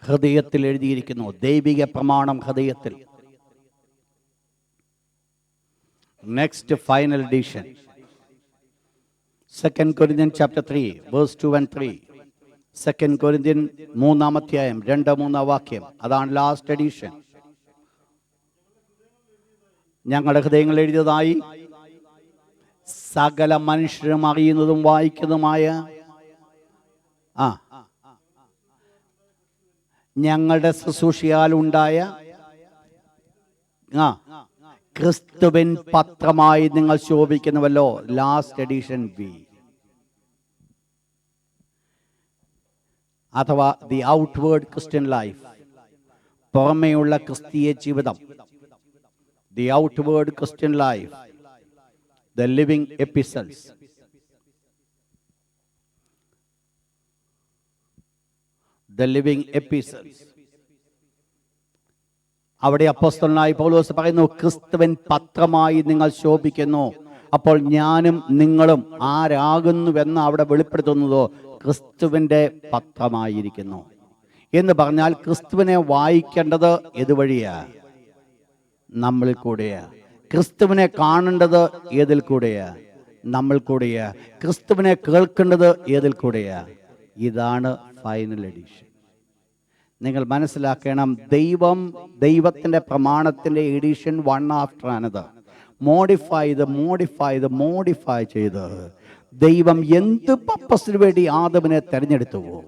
ഹൃദയത്തിൽ എഴുതിയിരിക്കുന്നു. ദൈവിക പ്രമാണം ഹൃദയത്തിൽ. Next final edition 2 Corinthians chapter 3:2 and 3. 2 Corinthians 3-ാം 2-3 വാക്യം. അതാണ് ലാസ്റ്റ് എഡിഷൻ. ഞങ്ങളുടെ ഹൃദയങ്ങൾ എഴുതിയതായി സകല മനുഷ്യരും അറിയുന്നതും വായിക്കുന്നതുമായ ഞങ്ങളുടെ ശുശ്രൂഷയാൽ ഉണ്ടായ ക്രിസ്തുവിൻ പത്രമായി നിങ്ങൾ ശോഭിക്കുന്നുവല്ലോ. ലാസ്റ്റ് എഡിഷൻ ബി, അഥവാ ദി ഔട്ട്വേർഡ് ക്രിസ്ത്യൻ ലൈഫ്, പുറമേയുള്ള ക്രിസ്തീയ ജീവിതം. The outward Christian life, the living epistles. The living epistles. അവിടെ അപ്പോസ്തലനായ പൗലോസ് പറയുന്നു, ക്രിസ്തുവിൻ പത്രമായി നിങ്ങൾ ശോഭിക്കുന്നു. അപ്പോൾ ഞാനും നിങ്ങളും ആരാകുന്നുവെന്ന് അവിടെ വെളിപ്പെടുത്തുന്നതോ ക്രിസ്തുവിൻ്റെ പത്രമായിരിക്കുന്നു എന്ന് പറഞ്ഞാൽ, ക്രിസ്തുവിനെ വായിക്കേണ്ടത് ഏതുവഴിയാ? നമ്മളിൽ കൂടെയാ. ക്രിസ്തുവിനെ കാണേണ്ടത് ഏതിൽ കൂടെയാ? നമ്മൾ കൂടെയാ. ക്രിസ്തുവിനെ കേൾക്കേണ്ടത് ഏതിൽ കൂടെയാ? ഇതാണ് ഫൈനൽ എഡിഷൻ. നിങ്ങൾ മനസ്സിലാക്കണം, ദൈവത്തിൻ്റെ പ്രമാണത്തിൻ്റെ edition one after another, modify ചെയ്ത് ദൈവം എന്ത് പർപ്പസിന് വേണ്ടി ആദമിനെ തെരഞ്ഞെടുത്തുവോ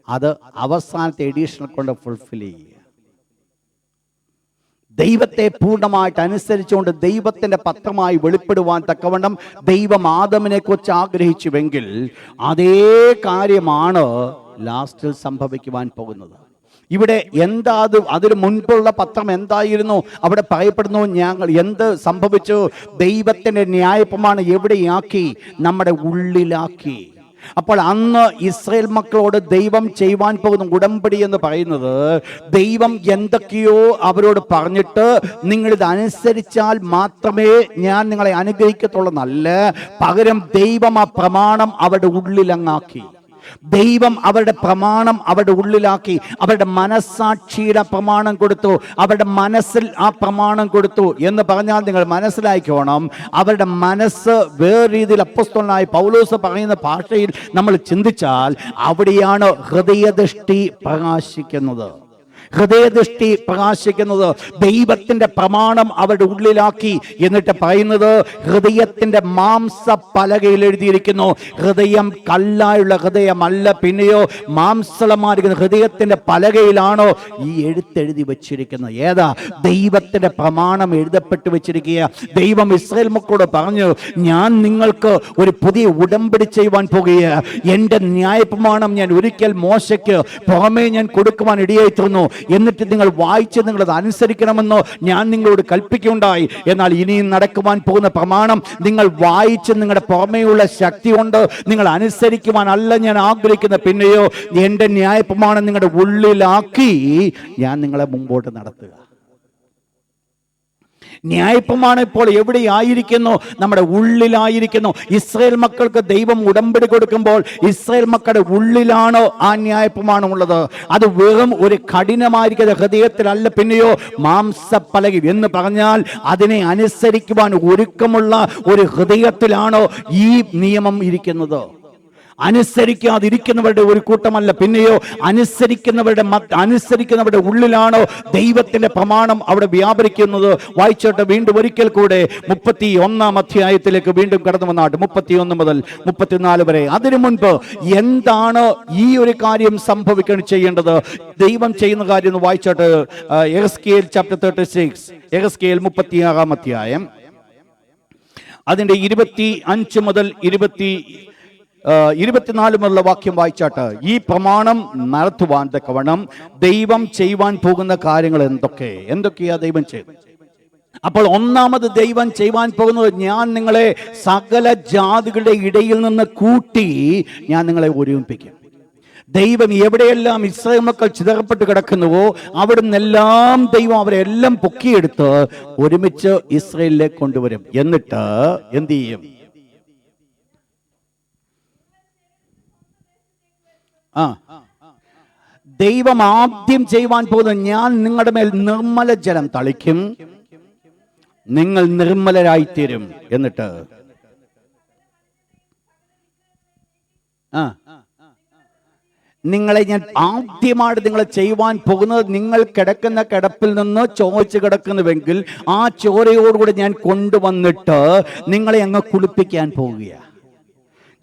അത് അവസാനത്തെ എഡിഷനെ കൊണ്ട് ഫുൾഫിൽ ചെയ്യുക. ദൈവത്തെ പൂർണ്ണമായിട്ട് അനുസരിച്ചുകൊണ്ട് ദൈവത്തിൻ്റെ പത്രമായി വെളിപ്പെടുവാൻ തക്കവണ്ണം ദൈവം ആദമിനെ കുറിച്ച് ആഗ്രഹിച്ചുവെങ്കിൽ അതേ കാര്യമാണ് ലാസ്റ്റിൽ സംഭവിക്കുവാൻ പോകുന്നത്. ഇവിടെ എന്താ അതിന് മുൻപുള്ള പത്രം എന്തായിരുന്നു? അവിടെ പറയപ്പെടുന്നു, ഞങ്ങൾ എന്ത് സംഭവിച്ചു? ദൈവത്തിൻ്റെ ന്യായപ്രമാണം എവിടെയാക്കി? നമ്മുടെ ഉള്ളിലാക്കി. അപ്പോൾ അന്ന് ഇസ്രായേൽ മക്കളോട് ദൈവം ചെയ്യുവാൻ പോകുന്ന ഉടമ്പടി എന്ന് പറയുന്നത്, ദൈവം എന്തൊക്കെയോ അവരോട് പറഞ്ഞിട്ട് നിങ്ങളിത് അനുസരിച്ചാൽ മാത്രമേ ഞാൻ നിങ്ങളെ അനുഗ്രഹിക്കത്തുള്ളൂ എന്നല്ല, പകരം ദൈവം ആ പ്രമാണം അവരുടെ ഉള്ളിലങ്ങാക്കി. ദൈവം അവരുടെ പ്രമാണം അവരുടെ ഉള്ളിലാക്കി. അവരുടെ മനസ്സാക്ഷിയുടെ പ്രമാണം കൊടുത്തു, അവരുടെ മനസ്സിൽ ആ പ്രമാണം കൊടുത്തു എന്ന് പറഞ്ഞാൽ നിങ്ങൾ മനസ്സിലാക്കിക്കോണം, അവരുടെ മനസ്സ് വേറെ രീതിയിൽ അപ്പോസ്തലനായ പൗലോസ് പറയുന്ന ഭാഷയിൽ നമ്മൾ ചിന്തിച്ചാൽ അവിടെയാണ് ഹൃദയദൃഷ്ടി പ്രകാശിക്കുന്നത്. ഹൃദയദൃഷ്ടി പ്രകാശിക്കുന്നത്. ദൈവത്തിന്റെ പ്രമാണം അവരുടെ ഉള്ളിലാക്കി. എന്നിട്ട് പറയുന്നത് ഹൃദയത്തിന്റെ മാംസ പലകയിൽ എഴുതിയിരിക്കുന്നു. ഹൃദയം കല്ലായുള്ള ഹൃദയമല്ല, പിന്നെയോ മാംസളമായിരിക്കുന്ന ഹൃദയത്തിന്റെ പലകയിലാണോ ഈ എഴുത്തെഴുതി വെച്ചിരിക്കുന്നത്? ഏതാ? ദൈവത്തിന്റെ പ്രമാണം എഴുതപ്പെട്ട് വെച്ചിരിക്കുക. ദൈവം ഇസ്രായേൽ മക്കളോട് പറഞ്ഞു, ഞാൻ നിങ്ങൾക്ക് ഒരു പുതിയ ഉടമ്പടി ചെയ്യുവാൻ പോകുകയാണ്. എന്റെ ന്യായപ്രമാണം ഞാൻ ഒരിക്കൽ മോശയ്ക്ക് പുറമേ ഞാൻ കൊടുക്കുവാൻ ഇടയായി തീർന്നു. എന്നിട്ട് നിങ്ങൾ വായിച്ച് നിങ്ങളത് അനുസരിക്കണമെന്നോ ഞാൻ നിങ്ങളോട് കൽപ്പിക്കുകയുണ്ടായി. എന്നാൽ ഇനിയും നടക്കുവാൻ പോകുന്ന പ്രമാണം നിങ്ങൾ വായിച്ച് നിങ്ങളുടെ പുറമേയുള്ള ശക്തി കൊണ്ട് നിങ്ങൾ അനുസരിക്കുവാനല്ല ഞാൻ ആഗ്രഹിക്കുന്ന, പിന്നെയോ എന്റെ ന്യായപ്രമാണം നിങ്ങളുടെ ഉള്ളിലാക്കി ഞാൻ നിങ്ങളെ മുമ്പോട്ട് നടത്തുക. ന്യായപ്രമാണം ഇപ്പോൾ എവിടെയായിരിക്കുന്നു? നമ്മുടെ ഉള്ളിലായിരിക്കുന്നു. ഇസ്രായേൽ മക്കൾക്ക് ദൈവം ഉടമ്പടി കൊടുക്കുമ്പോൾ ഇസ്രായേൽ മക്കളുടെ ഉള്ളിലാണോ ആ ന്യായപ്രമാണം ഉള്ളത്? അത് വെറും ഒരു കഠിനമായിരിക്കുന്ന ഹൃദയത്തിലല്ല, പിന്നെയോ മാംസപ്പലകി എന്ന് പറഞ്ഞാൽ അതിനെ അനുസരിക്കുവാൻ ഒരുക്കമുള്ള ഒരു ഹൃദയത്തിലാണോ ഈ നിയമം ഇരിക്കുന്നത്? അനുസരിക്കാതിരിക്കുന്നവരുടെ ഒരു കൂട്ടമല്ല, പിന്നെയോ അനുസരിക്കുന്നവരുടെ ഉള്ളിലാണോ ദൈവത്തിന്റെ പ്രമാണം അവിടെ വ്യാപരിക്കുന്നത്? വായിച്ചോട്ടെ വീണ്ടും ഒരിക്കൽ കൂടെ 31 അധ്യായത്തിലേക്ക് വീണ്ടും കടന്നു വന്നാട്ട് 31 മുതൽ 34 വരെ. അതിനു മുൻപ് എന്താണ് ഈ ഒരു കാര്യം സംഭവിക്കാൻ ചെയ്യേണ്ടത്? ദൈവം ചെയ്യുന്ന കാര്യം എന്ന് വായിച്ചോട്ടെ. യെഹെസ്കേൽ ചാപ്റ്റർ 36, യെഹെസ്കേൽ 36 അധ്യായം അതിന്റെ 25 മുതൽ 24 മുതലുള്ള വാക്യം വായിച്ചാട്ട്. ഈ പ്രമാണം നടത്തുവാൻ തക്കവണ്ണം ദൈവം ചെയ്യുവാൻ പോകുന്ന കാര്യങ്ങൾ എന്തൊക്കെയാ ദൈവം ചെയ്തു? അപ്പോൾ ഒന്നാമത് ദൈവം ചെയ്യുവാൻ പോകുന്നത്, ഞാൻ നിങ്ങളെ സകല ജാതികളുടെ ഇടയിൽ നിന്ന് കൂട്ടി ഞാൻ നിങ്ങളെ ഒരുമിപ്പിക്കും. ദൈവം എവിടെയെല്ലാം ഇസ്രായേൽ മക്കൾ ചിതറപ്പെട്ട് കിടക്കുന്നുവോ അവിടെ നിന്നെല്ലാം ദൈവം അവരെല്ലാം പൊക്കിയെടുത്ത് ഒരുമിച്ച് ഇസ്രായേലിലേക്ക് കൊണ്ടുവരും. എന്നിട്ട് എന്ത് ചെയ്യും? ദൈവം ആദ്യം ചെയ്യുവാൻ പോകുന്നത്, ഞാൻ നിങ്ങളുടെ മേൽ നിർമ്മല ജലം തളിക്കും, നിങ്ങൾ നിർമ്മലരായിത്തീരും. എന്നിട്ട് നിങ്ങളെ ഞാൻ ആദ്യമായിട്ട് നിങ്ങളെ ചെയ്യുവാൻ പോകുന്നത്, നിങ്ങൾ കിടക്കുന്ന കിടപ്പിൽ നിന്ന് ചോദിച്ച് കിടക്കുന്നുവെങ്കിൽ ആ ചോരയോടുകൂടി ഞാൻ കൊണ്ടുവന്നിട്ട് നിങ്ങളെ അങ്ങ് കുളിപ്പിക്കാൻ പോവുകയാണ്.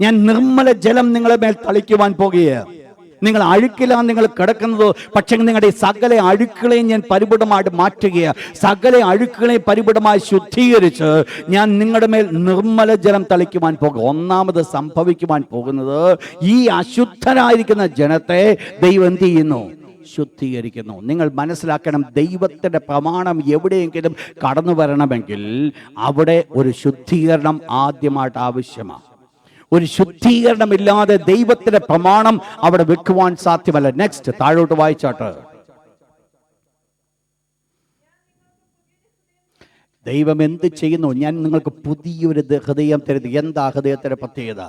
ഞാൻ നിർമ്മല ജലം നിങ്ങളെ മേൽ തളിക്കുവാൻ പോകുകയാണ്. നിങ്ങൾ അഴുക്കിലാണ് നിങ്ങൾ കിടക്കുന്നത്, പക്ഷെ നിങ്ങളുടെ സകല അഴുക്കുകളെയും ഞാൻ പരിപൂർണമായിട്ട് മാറ്റുകയാണ്. സകല അഴുക്കുകളെയും പരിപൂർണമായി ശുദ്ധീകരിച്ച് ഞാൻ നിങ്ങളുടെ മേൽ നിർമ്മല ജലം തളിക്കുവാൻ പോകുക. ഒന്നാമത് സംഭവിക്കുവാൻ പോകുന്നത്, ഈ അശുദ്ധരായിരിക്കുന്ന ജനത്തെ ദൈവം എന്ത് ചെയ്യുന്നു? ശുദ്ധീകരിക്കുന്നു. നിങ്ങൾ മനസ്സിലാക്കണം, ദൈവത്തിന്റെ പ്രമാണം എവിടെയെങ്കിലും കടന്നു വരണമെങ്കിൽ അവിടെ ഒരു ശുദ്ധീകരണം ആദ്യമായിട്ട് ആവശ്യമാണ്. ഒരു ശുദ്ധീകരണമില്ലാതെ ദൈവത്തിന്റെ പ്രമാണം അവിടെ വെക്കുവാൻ സാധ്യമല്ല. നെക്സ്റ്റ് താഴോട്ട് വായിച്ചാട്ട്. ദൈവം എന്ത് ചെയ്യുന്നു? ഞാൻ നിങ്ങൾക്ക് പുതിയൊരു ഹൃദയം തരുന്നു. എന്താ ഹൃദയത്തിന്റെ പ്രത്യേകത?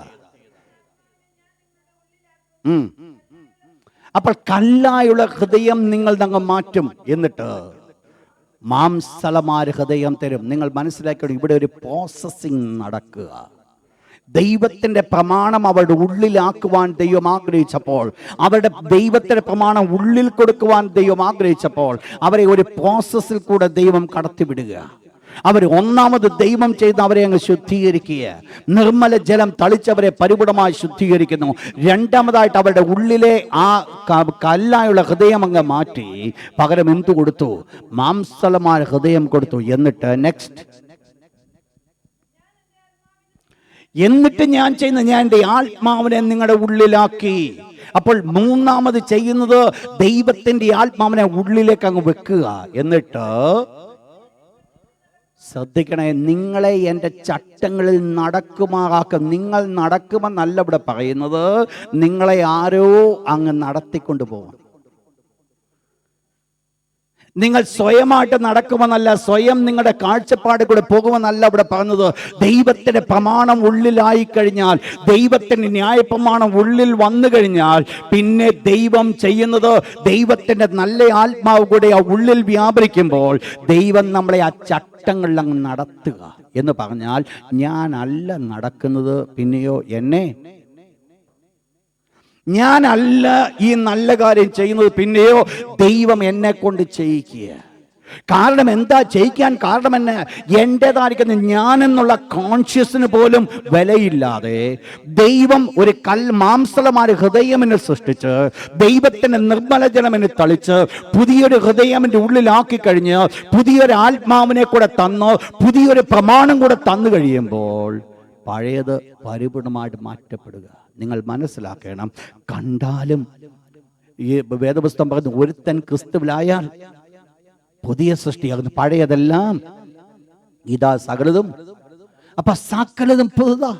അപ്പോൾ കല്ലായുള്ള ഹൃദയം നിങ്ങൾ അങ്ങ് മാറ്റും. എന്നിട്ട് മാംസളമായ ഹൃദയം തരും. നിങ്ങൾ മനസ്സിലാക്കണം, ഇവിടെ ഒരു പ്രോസസ്സിംഗ് നടക്കുക. ദൈവത്തിന്റെ പ്രമാണം അവരുടെ ഉള്ളിലാക്കുവാൻ ദൈവം ആഗ്രഹിച്ചപ്പോൾ, അവരുടെ ദൈവത്തിന്റെ പ്രമാണം ഉള്ളിൽ കൊടുക്കുവാൻ ദൈവം ആഗ്രഹിച്ചപ്പോൾ, അവരെ ഒരു പ്രോസസ്സിൽ കൂടെ ദൈവം കടത്തിവിടുക. അവർ ഒന്നാമത് ദൈവം ചെയ്ത് അവരെ അങ്ങ് ശുദ്ധീകരിക്കുക. നിർമ്മല ജലം തളിച്ചവരെ പരിപൂർണമായി ശുദ്ധീകരിക്കുന്നു. രണ്ടാമതായിട്ട് അവരുടെ ഉള്ളിലെ ആ കല്ലായുള്ള ഹൃദയം അങ്ങ് മാറ്റി പകരം എന്തു കൊടുത്തു? മാംസളമായ ഹൃദയം കൊടുത്തു. എന്നിട്ട് നെക്സ്റ്റ്, എന്നിട്ട് ഞാൻ ചെയ്യുന്ന, ഞാൻ എൻ്റെ ആത്മാവിനെ നിങ്ങളുടെ ഉള്ളിലാക്കി. അപ്പോൾ മൂന്നാമത് ചെയ്യുന്നത്, ദൈവത്തിന്റെ ആത്മാവിനെ ഉള്ളിലേക്ക് അങ്ങ് വെക്കുക. എന്നിട്ട് ശ്രദ്ധിക്കണേ, നിങ്ങളെ എൻ്റെ ചട്ടങ്ങളിൽ നടക്കുമാറാക്കും. നിങ്ങൾ നടക്കുമെന്നല്ല ഇവിടെ പറയുന്നത്, നിങ്ങളെ ആരോ അങ്ങ് നടത്തിക്കൊണ്ടു പോകും. നിങ്ങൾ സ്വയമായിട്ട് നടക്കുമെന്നല്ല, സ്വയം നിങ്ങളുടെ കാഴ്ചപ്പാട് കൂടെ പോകുമെന്നല്ല ഇവിടെ പറഞ്ഞത്. ദൈവത്തിന്റെ പ്രമാണം ഉള്ളിലായി കഴിഞ്ഞാൽ, ദൈവത്തിന്റെ ന്യായപ്രമാണം ഉള്ളിൽ വന്നു കഴിഞ്ഞാൽ, പിന്നെ ദൈവം ചെയ്യുന്നത്, ദൈവത്തിന്റെ നല്ല ആത്മാവ് കൂടെ ആ ഉള്ളിൽ വ്യാപരിക്കുമ്പോൾ ദൈവം നമ്മളെ ആ ചട്ടങ്ങളിൽ അങ്ങ് നടത്തുക. എന്ന് പറഞ്ഞാൽ, ഞാനല്ല നടക്കുന്നത്, പിന്നെയോ എന്നെ ഞാനല്ല ഈ നല്ല കാര്യം ചെയ്യുന്നത്, പിന്നെയോ ദൈവം എന്നെ കൊണ്ട് ചെയ്യിക്കുക. കാരണം എന്താ ചെയ്യിക്കാൻ കാരണം? എന്നെ എൻ്റെതായിരിക്കുന്ന ഞാനെന്നുള്ള കോൺഷ്യസിന് പോലും വിലയില്ലാതെ ദൈവം ഒരു മാംസളമായ ഹൃദയം എന്നെ സൃഷ്ടിച്ച് ദൈവത്തിന്റെ നിർമ്മലജലം എന്നെ തളിച്ച് പുതിയൊരു ഹൃദയം എൻ്റെ ഉള്ളിലാക്കി കഴിഞ്ഞ് പുതിയൊരു ആത്മാവിനെ കൂടെ തന്നു, പുതിയൊരു പ്രമാണം കൂടെ തന്നു കഴിയുമ്പോൾ പഴയത് പരിപൂർണമായിട്ട് മാറ്റപ്പെടുക. നിങ്ങൾ മനസ്സിലാക്കണം, കണ്ടാലും ഈ വേദപുസ്തകം പറയുന്നു, ഒരുത്തൻ ക്രിസ്തുവിലായാൽ പുതിയ സൃഷ്ടിയാകുന്നു, പഴയതെല്ലാം ഇതാ സകലതും. അപ്പൊ സകലതും പുതുതാ.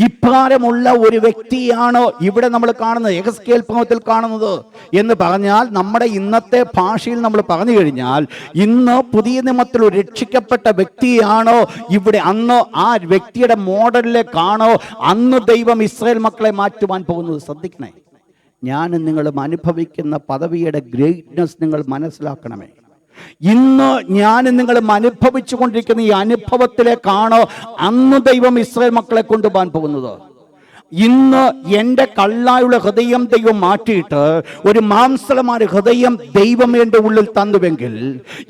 ഇപ്രകാരമുള്ള ഒരു വ്യക്തിയാണോ ഇവിടെ നമ്മൾ കാണുന്നത്, യെഹെസ്കേൽ പ്രവചനത്തിൽ കാണുന്നത് എന്ന് പറഞ്ഞാൽ, നമ്മുടെ ഇന്നത്തെ ഭാഷയിൽ നമ്മൾ പറഞ്ഞു കഴിഞ്ഞാൽ ഇന്ന് പുതിയ നിയമത്തിൽ ഒരു രക്ഷിക്കപ്പെട്ട വ്യക്തിയാണോ ഇവിടെ? അന്ന് ആ വ്യക്തിയുടെ മോഡലിലേക്കാണോ അന്ന് ദൈവം ഇസ്രായേൽ മക്കളെ മാറ്റുവാൻ പോകുന്നത്? ശ്രദ്ധിക്കണേ, ഞാനും നിങ്ങളും അനുഭവിക്കുന്ന പദവിയുടെ ഗ്രേറ്റ്നെസ് നിങ്ങൾ മനസ്സിലാക്കണമേ. ഇന്ന് ഞാൻ നിങ്ങളും അനുഭവിച്ചു കൊണ്ടിരിക്കുന്ന ഈ അനുഭവത്തിലേക്കാണോ അന്ന് ദൈവം ഇസ്രായേൽ മക്കളെ കൊണ്ടുപോകാൻ പോകുന്നത്? ഇന്ന് എൻ്റെ കള്ളായുള്ള ഹൃദയം ദൈവം മാറ്റിയിട്ട് ഒരു മാംസളമായ ഹൃദയം ദൈവം എൻ്റെ ഉള്ളിൽ തന്നുവെങ്കിൽ,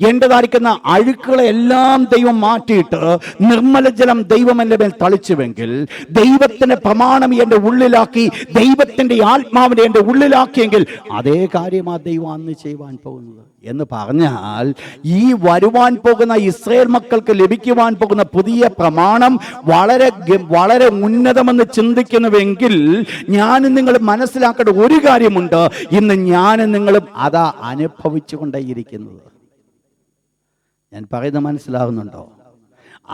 എൻ്റെതായിരിക്കുന്ന അഴുക്കുകളെ എല്ലാം ദൈവം മാറ്റിയിട്ട് നിർമ്മലജലം ദൈവം എൻ്റെ മേൽ തളിച്ചുവെങ്കിൽ, ദൈവത്തിന്റെ പ്രമാണം എൻ്റെ ഉള്ളിലാക്കി, ദൈവത്തിന്റെ ആത്മാവിനെ എൻ്റെ ഉള്ളിലാക്കിയെങ്കിൽ അതേ കാര്യമാ ദൈവം അന്ന് ചെയ്യുവാൻ പോകുന്നത്. എന്ന് പറഞ്ഞാൽ ഈ വരുവാൻ പോകുന്ന ഇസ്രായേൽ മക്കൾക്ക് ലഭിക്കുവാൻ പോകുന്ന പുതിയ പ്രമാണം വളരെ വളരെ ഉന്നതമെന്ന് ചിന്തിക്കുന്നുവെങ്കിൽ ഞാനും നിങ്ങൾ മനസ്സിലാക്കേണ്ട ഒരു കാര്യമുണ്ട്, ഇന്ന് ഞാനും നിങ്ങളും അതാ അനുഭവിച്ചു കൊണ്ടേയിരിക്കുന്നത്. ഞാൻ പറയുന്നത് മനസ്സിലാകുന്നുണ്ടോ?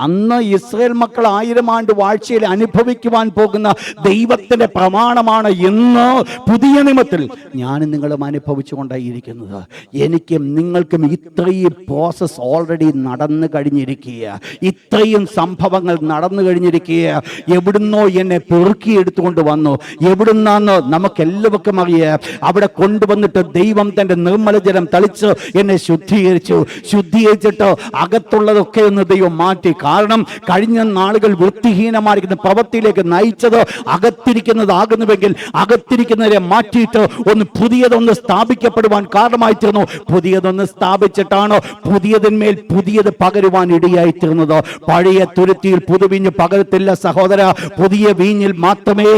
അന്ന് ഇസ്രായേൽ മക്കൾ 1000 ആണ്ട് വാഴ്ചയിൽ അനുഭവിക്കുവാൻ പോകുന്ന ദൈവത്തിന്റെ പ്രമാണമാണ് ഇന്ന് പുതിയ നിയമത്തിൽ ഞാനും നിങ്ങളും അനുഭവിച്ചു കൊണ്ടേയിരിക്കുന്നത്. എനിക്കും നിങ്ങൾക്കും ഇത്രയും പ്രോസസ് ഓൾറെഡി നടന്നു കഴിഞ്ഞിരിക്കുക, ഇത്രയും സംഭവങ്ങൾ നടന്നു കഴിഞ്ഞിരിക്കുക. എവിടുന്നോ എന്നെ പെറുക്കിയെടുത്തുകൊണ്ട് വന്നു, എവിടുന്നാന്ന് നമുക്കെല്ലാവർക്കും അറിയാം. അവിടെ കൊണ്ടുവന്നിട്ട് ദൈവം തന്റെ നിർമ്മലജലം തളിച്ച് എന്നെ ശുദ്ധീകരിച്ചിട്ട് അകത്തുള്ളതൊക്കെ ഒന്ന് ദൈവം മാറ്റി. കാരണം കഴിഞ്ഞ നാളുകൾ വൃത്തിഹീനമായിരിക്കുന്ന പ്രവൃത്തിയിലേക്ക് നയിച്ചത് അകത്തിരിക്കുന്നതാകുന്നുവെങ്കിൽ അകത്തിരിക്കുന്നവരെ മാറ്റിയിട്ട് ഒന്ന് പുതിയതൊന്ന് സ്ഥാപിക്കപ്പെടുവാൻ കാരണമായി തീർന്നു. പുതിയതൊന്ന് സ്ഥാപിച്ചിട്ടാണ് പുതിയതിന്മേൽ പുതിയത് പകരുവാൻ ഇടയായി തീർന്നത്. പഴയ തുരുത്തിയിൽ പുതുവീഞ്ഞ് പകരത്തില്ല സഹോദര. പുതിയ വീഞ്ഞിൽ മാത്രമേ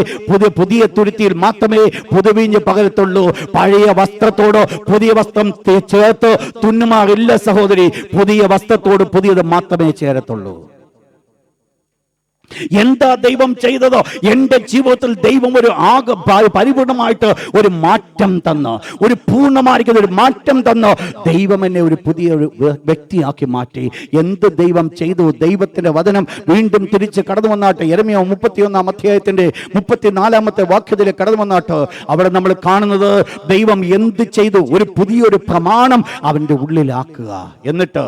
പുതിയ തുരുത്തിയിൽ മാത്രമേ പുതുവീഞ്ഞ് പകരത്തുള്ളൂ. പഴയ വസ്ത്രത്തോട് പുതിയ വസ്ത്രം ചേർത്ത് തുന്നുമാറില്ല സഹോദരി. പുതിയ വസ്ത്രത്തോട് പുതിയത് മാത്രമേ ചേരത്തുള്ളൂ. എന്താ ദൈവം ചെയ്തത്? എൻ്റെ ജീവിതത്തിൽ ദൈവം ഒരു പരിപൂർണമായിട്ട് ഒരു മാറ്റം തന്ന്, ഒരു പൂർണ്ണമായിരിക്കുന്ന ഒരു മാറ്റം തന്ന് ദൈവം എന്നെ ഒരു പുതിയ വ്യക്തിയാക്കി മാറ്റി. എന്ത് ദൈവം ചെയ്തു? ദൈവത്തിന്റെ വചനം വീണ്ടും തിരിച്ച് കടന്നു വന്നാട്ട് യെരമ്യാ 31-ാം അധ്യായത്തിന്റെ 34-ാമത്തെ വാക്യത്തിലേക്ക് കടന്നു വന്നാട്ട് അവിടെ നമ്മൾ കാണുന്നത് ദൈവം എന്ത് ചെയ്തു? ഒരു പുതിയൊരു പ്രമാണം അവന്റെ ഉള്ളിലാക്കുക. എന്നിട്ട്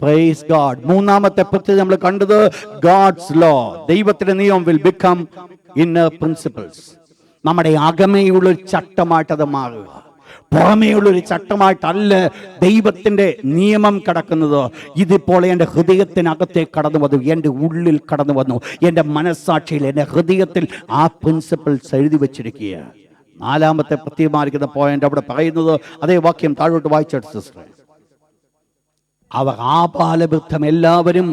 പ്രൈസ് ഗോഡ്. മൂന്നാമത്തെ പ്രത്യേകത നമ്മൾ കണ്ടത് ഗോഡ്സ് ലോ, ദൈവത്തിന്റെ നിയമം വിൽ ബിക്കം ഇന്നർ പ്രിൻസിപ്പിൾസ്. നമ്മുടെ അകമേയുള്ള ഒരു ചട്ടമായിട്ട് അത് മാറുക. പുറമേയുള്ളൊരു ചട്ടമായിട്ടല്ല ദൈവത്തിന്റെ നിയമം കിടക്കുന്നത്. ഇതിപ്പോൾ എൻ്റെ ഹൃദയത്തിനകത്തേക്ക് കടന്നു വന്നു, എൻ്റെ ഉള്ളിൽ കടന്നു വന്നു, എൻ്റെ മനസ്സാക്ഷിയിൽ, എൻ്റെ ഹൃദയത്തിൽ ആ പ്രിൻസിപ്പിൾസ് എഴുതി വെച്ചിരിക്കുക. നാലാമത്തെ പ്രത്യേകമായിരിക്കുന്ന പോയിന്റ് അവിടെ പറയുന്നത്, അതേ വാക്യം താഴോട്ട് വായിച്ചെടുത്ത് സിസ്റ്റർ. അവർ ആബാലവൃദ്ധം എല്ലാവരും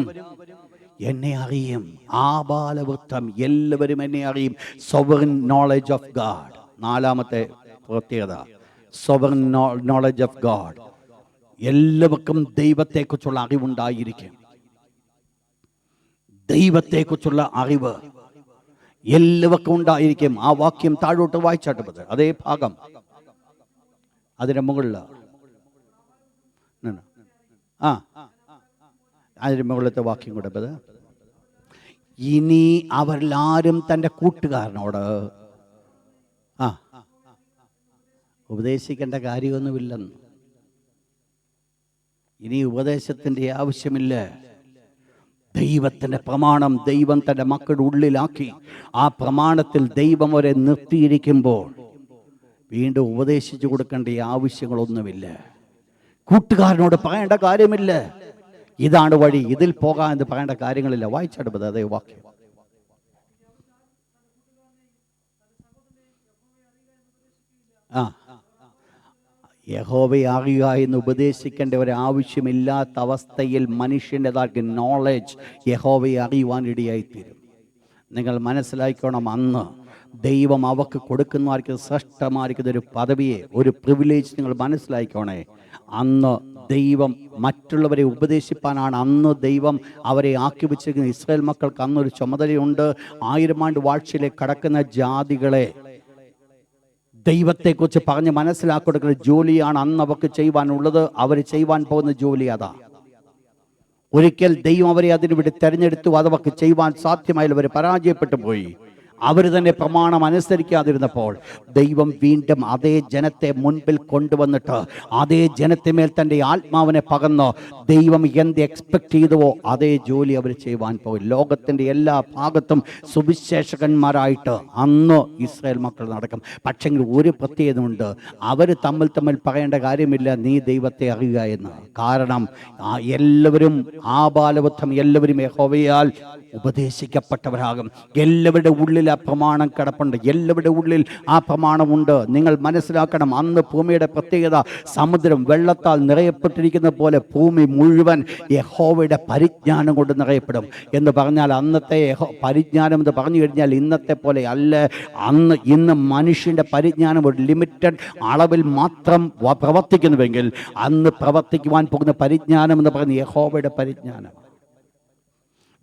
എന്നെ അറിയും. ആബാലവൃദ്ധം എല്ലാവരും എന്നെ അറിയും. Sovereign knowledge of God. നാലാമത്തെ പ്രത്യേകത സോവറിൻ നോളജ് ഓഫ് ഗാഡ്. എല്ലാവർക്കും ദൈവത്തെക്കുറിച്ചുള്ള അറിവുണ്ടായിരിക്കും. ദൈവത്തെക്കുറിച്ചുള്ള അറിവ് എല്ലാവർക്കും ഉണ്ടായിരിക്കും. ആ വാക്യം താഴോട്ട് വായിച്ചാട്ട് അതേ ഭാഗം അതിന്റെ മുകളിൽ അതിന് മുകളിലത്തെ വാക്യം കൂടെ. ഇനി അവരിലാരും തൻ്റെ കൂട്ടുകാരനോട് ഉപദേശിക്കേണ്ട കാര്യമൊന്നുമില്ലെന്ന്. ഇനി ഉപദേശത്തിൻ്റെ ആവശ്യമില്ല. ദൈവത്തിൻ്റെ പ്രമാണം ദൈവം തൻ്റെ മക്കളുടെ ഉള്ളിലാക്കി ആ പ്രമാണത്തിൽ ദൈവം അവരെ നിർത്തിയിരിക്കുമ്പോൾ വീണ്ടും ഉപദേശിച്ചു കൊടുക്കേണ്ട ആവശ്യങ്ങളൊന്നുമില്ല. കൂട്ടുകാരനോട് പറയേണ്ട കാര്യമില്ല. ഇതാണ് വഴി, ഇതിൽ പോകാൻ എന്ന് പറയേണ്ട കാര്യങ്ങളില്ല. വായിച്ചെടുപ്പത് അതേ വാക്യം. ആ, യഹോവയെ അറിയുക എന്ന് ഉപദേശിക്കേണ്ട ഒരാവശ്യമില്ലാത്ത അവസ്ഥയിൽ മനുഷ്യൻ്റെതാക്കി നോളജ് യഹോവയെ അറിയുവാനിടയായിത്തീരും. നിങ്ങൾ മനസ്സിലാക്കണം, അന്ന് ദൈവം അവർക്ക് കൊടുക്കുന്നതായിരിക്കും ശ്രേഷ്ഠമായിരിക്കുന്ന ഒരു പദവിയെ, ഒരു പ്രിവിലേജ് നിങ്ങൾ മനസ്സിലാക്കണേ. അന്ന് ദൈവം മറ്റുള്ളവരെ ഉപദേശിപ്പാനാണ് അന്ന് ദൈവം അവരെ ആക്കി വെച്ചിരിക്കുന്ന ഇസ്രായേൽ മക്കൾക്ക് അന്നൊരു ചുമതലയുണ്ട്. 1000 ആണ്ട് വാഴ്ചയിലേക്ക് കടക്കുന്ന ജാതികളെ ദൈവത്തെക്കുറിച്ച് പറഞ്ഞ് മനസ്സിലാക്കി കൊടുക്കുന്ന ജോലിയാണ് അന്ന് അവർക്ക് ചെയ്യുവാനുള്ളത്. അവർ ചെയ്യുവാൻ പോകുന്ന ജോലി അതാ. ഒരിക്കൽ ദൈവം അവരെ അതിനു വേണ്ടി തെരഞ്ഞെടുത്തു, അതവർക്ക് ചെയ്യുവാൻ സാധ്യമായാലും അവർ പരാജയപ്പെട്ടു പോയി. അവർ തന്നെ പ്രമാണം അനുസരിക്കാതിരുന്നപ്പോൾ ദൈവം വീണ്ടും അതേ ജനത്തെ മുൻപിൽ കൊണ്ടുവന്നിട്ട് അതേ ജനത്തിന്മേൽ തൻ്റെ ആത്മാവിനെ പകർന്ന് ദൈവം എന്ത് എക്സ്പെക്ട് ചെയ്തുവോ അതേ ജോലി അവർ ചെയ്യുവാൻ പോയി. ലോകത്തിൻ്റെ എല്ലാ ഭാഗത്തും സുവിശേഷകന്മാരായിട്ട് അന്ന് ഇസ്രായേൽ മക്കൾ നടക്കും. പക്ഷെങ്കിൽ ഒരു പ്രത്യേകത ഉണ്ട്, അവർ തമ്മിൽ പറയേണ്ട കാര്യമില്ല നീ ദൈവത്തെ അറിയുക എന്ന്. കാരണം എല്ലാവരും ആബാലവൃദ്ധം എല്ലാവരും യഹോവയാൽ ഉപദേശിക്കപ്പെട്ടവരാകും. എല്ലാവരുടെ ഉള്ളിൽ ആ പ്രമാണം കിടപ്പുണ്ട്, എല്ലാവരുടെ ഉള്ളിൽ ആ പ്രമാണമുണ്ട്. നിങ്ങൾ മനസ്സിലാക്കണം, അന്ന് ഭൂമിയുടെ പ്രത്യേകത സമുദ്രം വെള്ളത്താൽ നിറയപ്പെട്ടിരിക്കുന്ന പോലെ ഭൂമി മുഴുവൻ യഹോവയുടെ പരിജ്ഞാനം കൊണ്ട് നിറയപ്പെടും. എന്ന് പറഞ്ഞാൽ അന്നത്തെ പരിജ്ഞാനം എന്ന് പറഞ്ഞു കഴിഞ്ഞാൽ ഇന്നത്തെ പോലെ അല്ല. ഇന്ന് മനുഷ്യൻ്റെ പരിജ്ഞാനം ഒരു ലിമിറ്റഡ് അളവിൽ മാത്രം പ്രവർത്തിക്കുന്നുവെങ്കിൽ അന്ന് പ്രവർത്തിക്കുവാൻ പോകുന്ന പരിജ്ഞാനം എന്ന് പറയുന്നത് യഹോവയുടെ പരിജ്ഞാനം.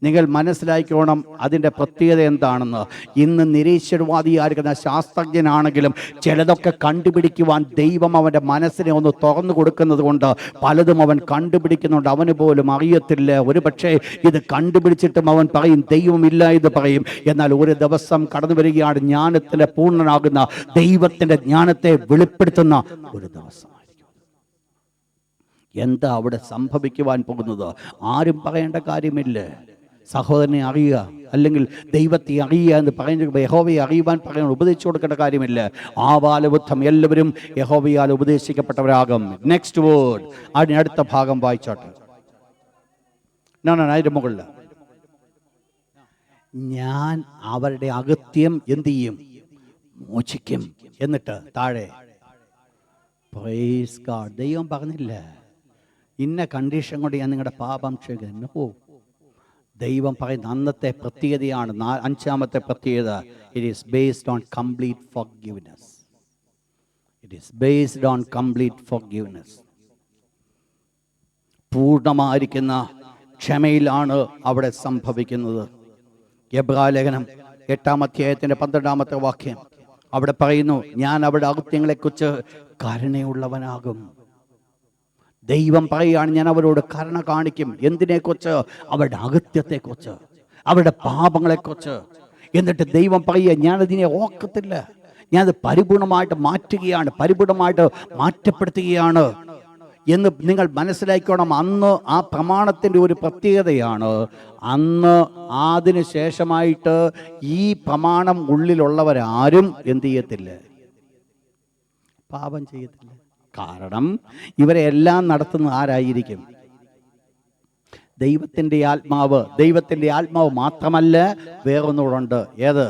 നിങ്ങൾ മനസ്സിലാക്കണം അതിൻ്റെ പ്രത്യേകത എന്താണെന്ന്. ഇന്ന് നിരീശ്വരവാദിയായിരിക്കുന്ന ശാസ്ത്രജ്ഞനാണെങ്കിലും ചിലതൊക്കെ കണ്ടുപിടിക്കുവാൻ ദൈവം അവൻ്റെ മനസ്സിനെ ഒന്ന് തുറന്നു കൊടുക്കുന്നത് കൊണ്ട് പലതും അവൻ കണ്ടുപിടിക്കുന്നുണ്ട്, അവന് പോലും അറിയത്തില്ല. ഒരു പക്ഷേ ഇത് കണ്ടുപിടിച്ചിട്ടും അവൻ പറയും ദൈവമില്ല എന്ന് പറയും. എന്നാൽ ഒരു ദിവസം കടന്നു വരികയാണ് ജ്ഞാനത്തിൻ്റെ പൂർണ്ണനാകുന്ന ദൈവത്തിൻ്റെ ജ്ഞാനത്തെ വെളിപ്പെടുത്തുന്ന ഒരു ദിവസമായിരിക്കും. എന്താ അവിടെ സംഭവിക്കുവാൻ പോകുന്നത് ആരും പറയേണ്ട കാര്യമില്ല. സഹോദരനെ അറിയുക അല്ലെങ്കിൽ ദൈവത്തെ അറിയുക എന്ന് പറയുന്നത് യഹോവയെ അറിയുവാൻ പറയാൻ ഉപദേശിച്ചു കൊടുക്കേണ്ട കാര്യമില്ല. ആബാലവൃദ്ധം എല്ലാവരും യഹോവയാൽ ഉപദേശിക്കപ്പെട്ടവരാകും. നെക്സ്റ്റ് വേർഡ്, അതിനടുത്ത ഭാഗം വായിച്ചോട്ടെ. അതിൻ്റെ മുകളിൽ ഞാൻ അവരുടെ അകത്യം എന്ത് ചെയ്യും, മോചിക്കും. എന്നിട്ട് താഴെ പ്രൈസ് ഗോഡ്. ദൈവം പറഞ്ഞില്ല ഇന്ന കണ്ടീഷൻ കൊണ്ട് ഞാൻ നിങ്ങളുടെ പാപം ക്ഷമിക്കുന്നു. ദൈവം പറയുന്ന അന്നത്തെ പ്രത്യേകതയാണ് 5ാമത്തെ പ്രത്യേകത. It is based on complete forgiveness. It is based on complete forgiveness. പൂർണ്ണമായിരിക്കുന്ന ക്ഷമയിലാണ് അവിടെ സംഭവിക്കുന്നത്. എബ്രായലേഖനം 8-ാം അധ്യായത്തിൻ്റെ 12-ാമത്തെ വാക്യം അവിടെ പറയുന്നു, ഞാൻ അവരുടെ അകത്യങ്ങളെക്കുറിച്ച് കരുണയുള്ളവനാകും. ദൈവം പറയുകയാണ് ഞാൻ അവരോട് കരുണ കാണിക്കും. എന്തിനെക്കുറിച്ച്? അവരുടെ അകത്യത്തെക്കുറിച്ച്, അവരുടെ പാപങ്ങളെക്കുറിച്ച്. എന്നിട്ട് ദൈവം പറയുക ഞാനതിനെ ഓർക്കത്തില്ല, ഞാനത് പരിപൂർണമായിട്ട് മാറ്റുകയാണ്, പരിപൂർണമായിട്ട് മാറ്റപ്പെടുത്തുകയാണ് എന്ന് നിങ്ങൾ മനസ്സിലാക്കണം. അന്ന് ആ പ്രമാണത്തിൻ്റെ ഒരു പ്രത്യേകതയാണ്, അന്ന് അതിന് ശേഷമായിട്ട് ഈ പ്രമാണം ഉള്ളിലുള്ളവരാരും എന്ത് ചെയ്യത്തില്ല, പാപം ചെയ്യത്തില്ല. കാരണം ഇവരെ എല്ലാം നടത്തുന്നത് ആരായിരിക്കും? ദൈവത്തിൻ്റെ ആത്മാവ്. ദൈവത്തിൻ്റെ ആത്മാവ് മാത്രമല്ല വേറൊന്നുകൂടുണ്ട്. ഏത്?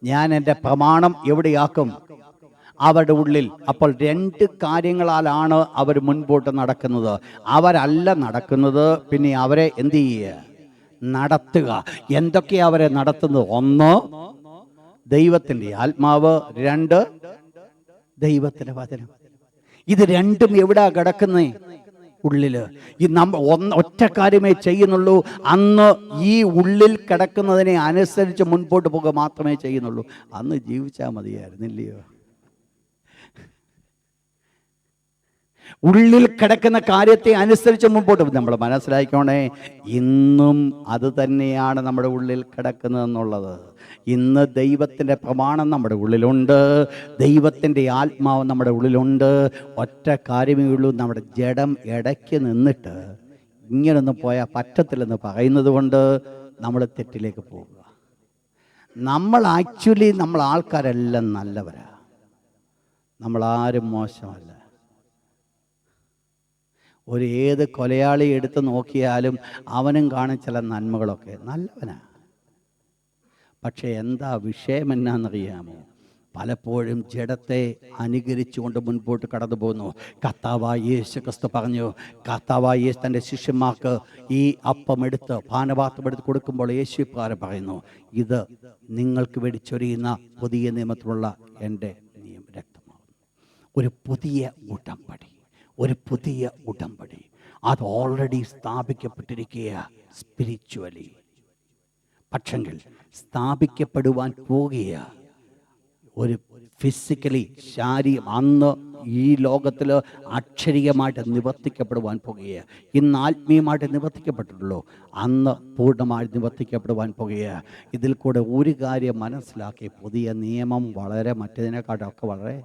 ഞാൻ എൻ്റെ പ്രമാണം എവിടെയാക്കും? അവരുടെ ഉള്ളിൽ. അപ്പോൾ 2 കാര്യങ്ങളാലാണ് അവർ മുൻപോട്ട് നടക്കുന്നത്. അവരല്ല നടക്കുന്നത്, പിന്നെ അവരെ എന്ത് ചെയ്യുക? നടത്തുക. എന്തൊക്കെയാണ് അവരെ നടത്തുന്നത്? 1 ദൈവത്തിൻ്റെ ആത്മാവ്, 2 ദൈവത്തിൻ്റെ വചനം. ഇത് രണ്ടും എവിടാ കിടക്കുന്നേ? ഉള്ളില്. ഈ ഒറ്റ കാര്യമേ ചെയ്യുന്നുള്ളൂ, അന്ന് ഈ ഉള്ളിൽ കിടക്കുന്നതിനെ അനുസരിച്ച് മുൻപോട്ട് പോകുക മാത്രമേ ചെയ്യുന്നുള്ളൂ. അന്ന് ജീവിച്ചാൽ മതിയായിരുന്നില്ലയോ? ഉള്ളിൽ കിടക്കുന്ന കാര്യത്തെ അനുസരിച്ച് മുമ്പോട്ട് നമ്മൾ മനസ്സിലാക്കണേ. ഇന്നും അത് തന്നെയാണ് നമ്മുടെ ഉള്ളിൽ കിടക്കുന്നതെന്നുള്ളത്. ഇന്ന് ദൈവത്തിൻ്റെ പ്രമാണം നമ്മുടെ ഉള്ളിലുണ്ട്, ദൈവത്തിൻ്റെ ആത്മാവ് നമ്മുടെ ഉള്ളിലുണ്ട്. ഒറ്റ കാര്യമേ ഉള്ളൂ, നമ്മുടെ ജഡം ഇടയ്ക്ക് നിന്നിട്ട് ഇങ്ങനൊന്നും പോയാൽ പറ്റത്തില്ലെന്ന് പറയുന്നത് കൊണ്ട് നമ്മൾ തെറ്റിലേക്ക് പോവുക. നമ്മൾ ആൾക്കാരെല്ലാം നമ്മളാരും മോശമല്ല. ഏത് കൊലയാളി എടുത്ത് നോക്കിയാലും അവനും കാണും ചില നന്മകളൊക്കെ, നല്ലവനാ. പക്ഷേ എന്താ വിഷയം എന്നാണെന്നറിയാമോ? പലപ്പോഴും ജഡത്തെ അനുകരിച്ചുകൊണ്ട് മുൻപോട്ട് കടന്നു പോകുന്നു. കർത്താവായ യേശു ക്രിസ്തു പറഞ്ഞു, കർത്താവായ യേശു തൻ്റെ ശിഷ്യന്മാർക്ക് ഈ അപ്പം എടുത്ത് പാനപാത്രം എടുത്ത് കൊടുക്കുമ്പോൾ യേശു ഇപ്രകാരം പറയുന്നു, ഇത് നിങ്ങൾക്ക് വേണ്ടി ചൊരിയുന്ന പുതിയ നിയമത്തിലുള്ള എൻ്റെ രക്തമാകുന്നു. ഒരു പുതിയ ഉടമ്പടി, ഒരു പുതിയ ഉടമ്പടി അത് ഓൾറെഡി സ്ഥാപിക്കപ്പെട്ടിരിക്കുക സ്പിരിച്വലി. പക്ഷെങ്കിൽ സ്ഥാപിക്കപ്പെടുവാൻ പോകുക ഒരു ഫിസിക്കലി അന്ന് ഈ ലോകത്തിൽ അക്ഷരികമായിട്ട് നിവർത്തിക്കപ്പെടുവാൻ പോകുക. ഇന്ന് ആത്മീയമായിട്ട് നിവർത്തിക്കപ്പെട്ടിട്ടുള്ളൂ, അന്ന് പൂർണ്ണമായിട്ട് നിവർത്തിക്കപ്പെടുവാൻ പോകുക. ഇതിൽ കൂടെ ഒരു കാര്യം മനസ്സിലാക്കി, പുതിയ നിയമം വളരെ മറ്റതിനെക്കാട്ടൊക്കെ വളരെ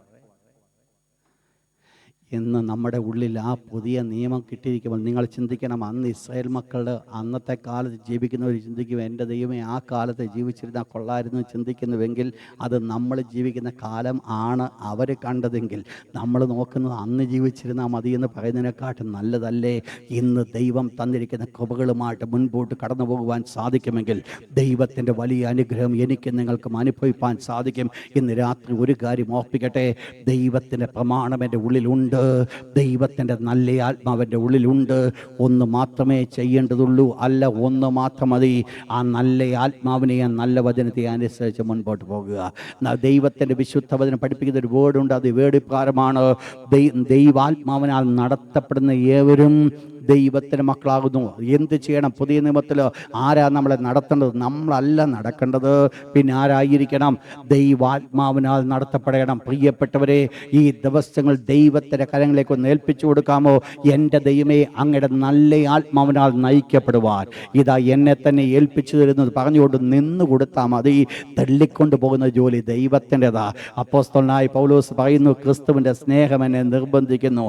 ഇന്ന് നമ്മുടെ ഉള്ളിൽ ആ പുതിയ നിയമം കിട്ടിയിരിക്കുമ്പോൾ നിങ്ങൾ ചിന്തിക്കണം, അന്ന് ഇസ്രായേൽ മക്കളുടെ അന്നത്തെ കാലത്ത് ജീവിക്കുന്നവർ ചിന്തിക്കും, എൻ്റെ ദൈവമേ ആ കാലത്ത് ജീവിച്ചിരുന്നാൽ കൊള്ളായിരുന്നു ചിന്തിക്കുന്നുവെങ്കിൽ അത് നമ്മൾ ജീവിക്കുന്ന കാലം ആണ് അവർ കണ്ടതെങ്കിൽ നമ്മൾ നോക്കുന്നത് അന്ന് ജീവിച്ചിരുന്നാൽ മതി എന്ന് പറയുന്നതിനെക്കാട്ടും നല്ലതല്ലേ ഇന്ന് ദൈവം തന്നിരിക്കുന്ന കൃപകളുമായിട്ട് മുൻപോട്ട് കടന്നു പോകുവാൻ സാധിക്കുമെങ്കിൽ ദൈവത്തിൻ്റെ വലിയ അനുഗ്രഹം എനിക്കും നിങ്ങൾക്കും അനുഭവിപ്പാൻ സാധിക്കും. ഇന്ന് രാത്രി ഒരു കാര്യം ഓർപ്പിക്കട്ടെ, ദൈവത്തിൻ്റെ പ്രമാണം എൻ്റെ ഉള്ളിലുണ്ട്, ദൈവത്തിൻ്റെ നല്ല ആത്മാവിൻ്റെ ഉള്ളിലുണ്ട്. ഒന്ന് മാത്രമേ ചെയ്യേണ്ടതുള്ളൂ, അല്ല ഒന്ന് മാത്രം മതി. ആ നല്ല ആത്മാവിനെ, ആ നല്ല വചനത്തെ അനുസരിച്ച് മുൻപോട്ട് പോകുക. ദൈവത്തിൻ്റെ വിശുദ്ധ വചനം പഠിപ്പിക്കുന്ന ഒരു വേർഡുണ്ട്, അത് വേർഡ് ഇപ്രകാരമാണ്, ദൈവാത്മാവിനാൽ നടത്തപ്പെടുന്ന ഏവരും ദൈവത്തിൻ്റെ മക്കളാകുന്നു. എന്ത് ചെയ്യണം? പുതിയ നിയമത്തിൽ ആരാ നമ്മളെ നടത്തേണ്ടത്? നമ്മളല്ല നടക്കേണ്ടത്, പിന്നെ ആരായിരിക്കണം? ദൈവാത്മാവിനാൽ നടത്തപ്പെടണം. പ്രിയപ്പെട്ടവരെ, ഈ ദിവസങ്ങൾ ദൈവത്തിൻ്റെ കരങ്ങളിലേക്ക് ഒന്ന് ഏൽപ്പിച്ചു കൊടുക്കാമോ? എൻ്റെ ദൈവമേ, അങ്ങയുടെ നല്ല ആത്മാവിനാൽ നയിക്കപ്പെടുവാൻ ഇതാ എന്നെ തന്നെ ഏൽപ്പിച്ചു തരുന്നത് പറഞ്ഞുകൊണ്ട് നിന്ന് കൊടുത്താൽ മതി. തള്ളിക്കൊണ്ട് പോകുന്ന ജോലി ദൈവത്തിൻ്റെതാ. അപ്പോസ്തലനായ പൗലോസ് പറയുന്നു, ക്രിസ്തുവിൻ്റെ സ്നേഹം എന്നെ നിർബന്ധിക്കുന്നു.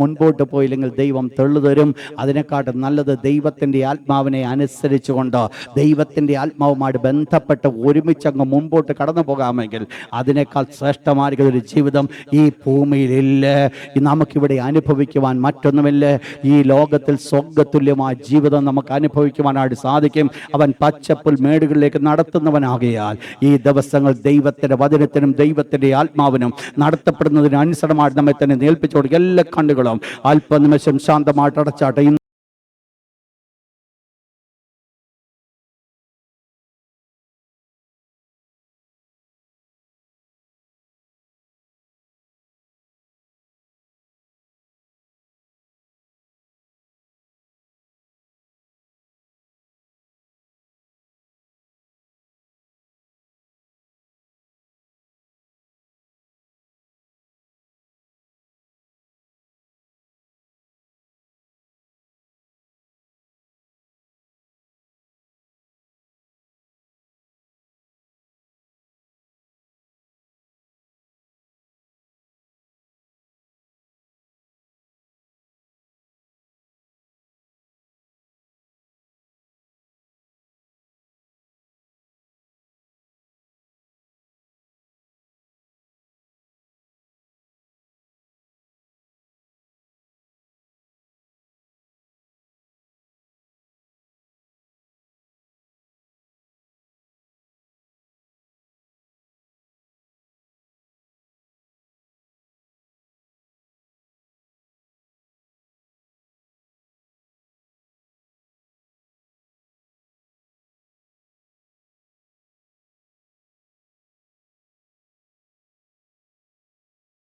മുൻപോട്ട് പോയില്ലെങ്കിൽ ദൈവം തള്ളുതരും. അതിനെക്കാട്ടും നല്ലത് ദൈവത്തിൻ്റെ ആത്മാവിനെ അനുസരിച്ചുകൊണ്ട് ദൈവത്തിൻ്റെ ആത്മാവുമായിട്ട് ബന്ധപ്പെട്ട് ഒരുമിച്ചങ്ങ് മുൻപോട്ട് കടന്നു പോകാമെങ്കിൽ അതിനേക്കാൾ ശ്രേഷ്ഠമായിരിക്കുന്ന ഒരു ജീവിതം ഈ ഭൂമിയിലില്ല. നമുക്കിവിടെ അനുഭവിക്കുവാൻ മറ്റൊന്നുമില്ല. ഈ ലോകത്തിൽ സ്വർഗ്ഗതുല്യമായ ജീവിതം നമുക്ക് അനുഭവിക്കുവാനായിട്ട് സാധിക്കും. അവൻ പച്ചപ്പുൽ മേടുകളിലേക്ക് നടത്തുന്നവനാകിയാൽ ഈ ദിവസങ്ങൾ ദൈവത്തിൻ്റെ വചനത്തിനും ദൈവത്തിൻ്റെ ആത്മാവിനും നടത്തപ്പെടുന്നതിന് അനുസരണമായിട്ട് നമ്മെ തന്നെ ഏൽപ്പിച്ചു കൊടുക്കുക. എല്ലാ കണ്ണുകളും അല്പനിമിഷം ശാന്തമായിട്ട് അടച്ചാട്ടെ.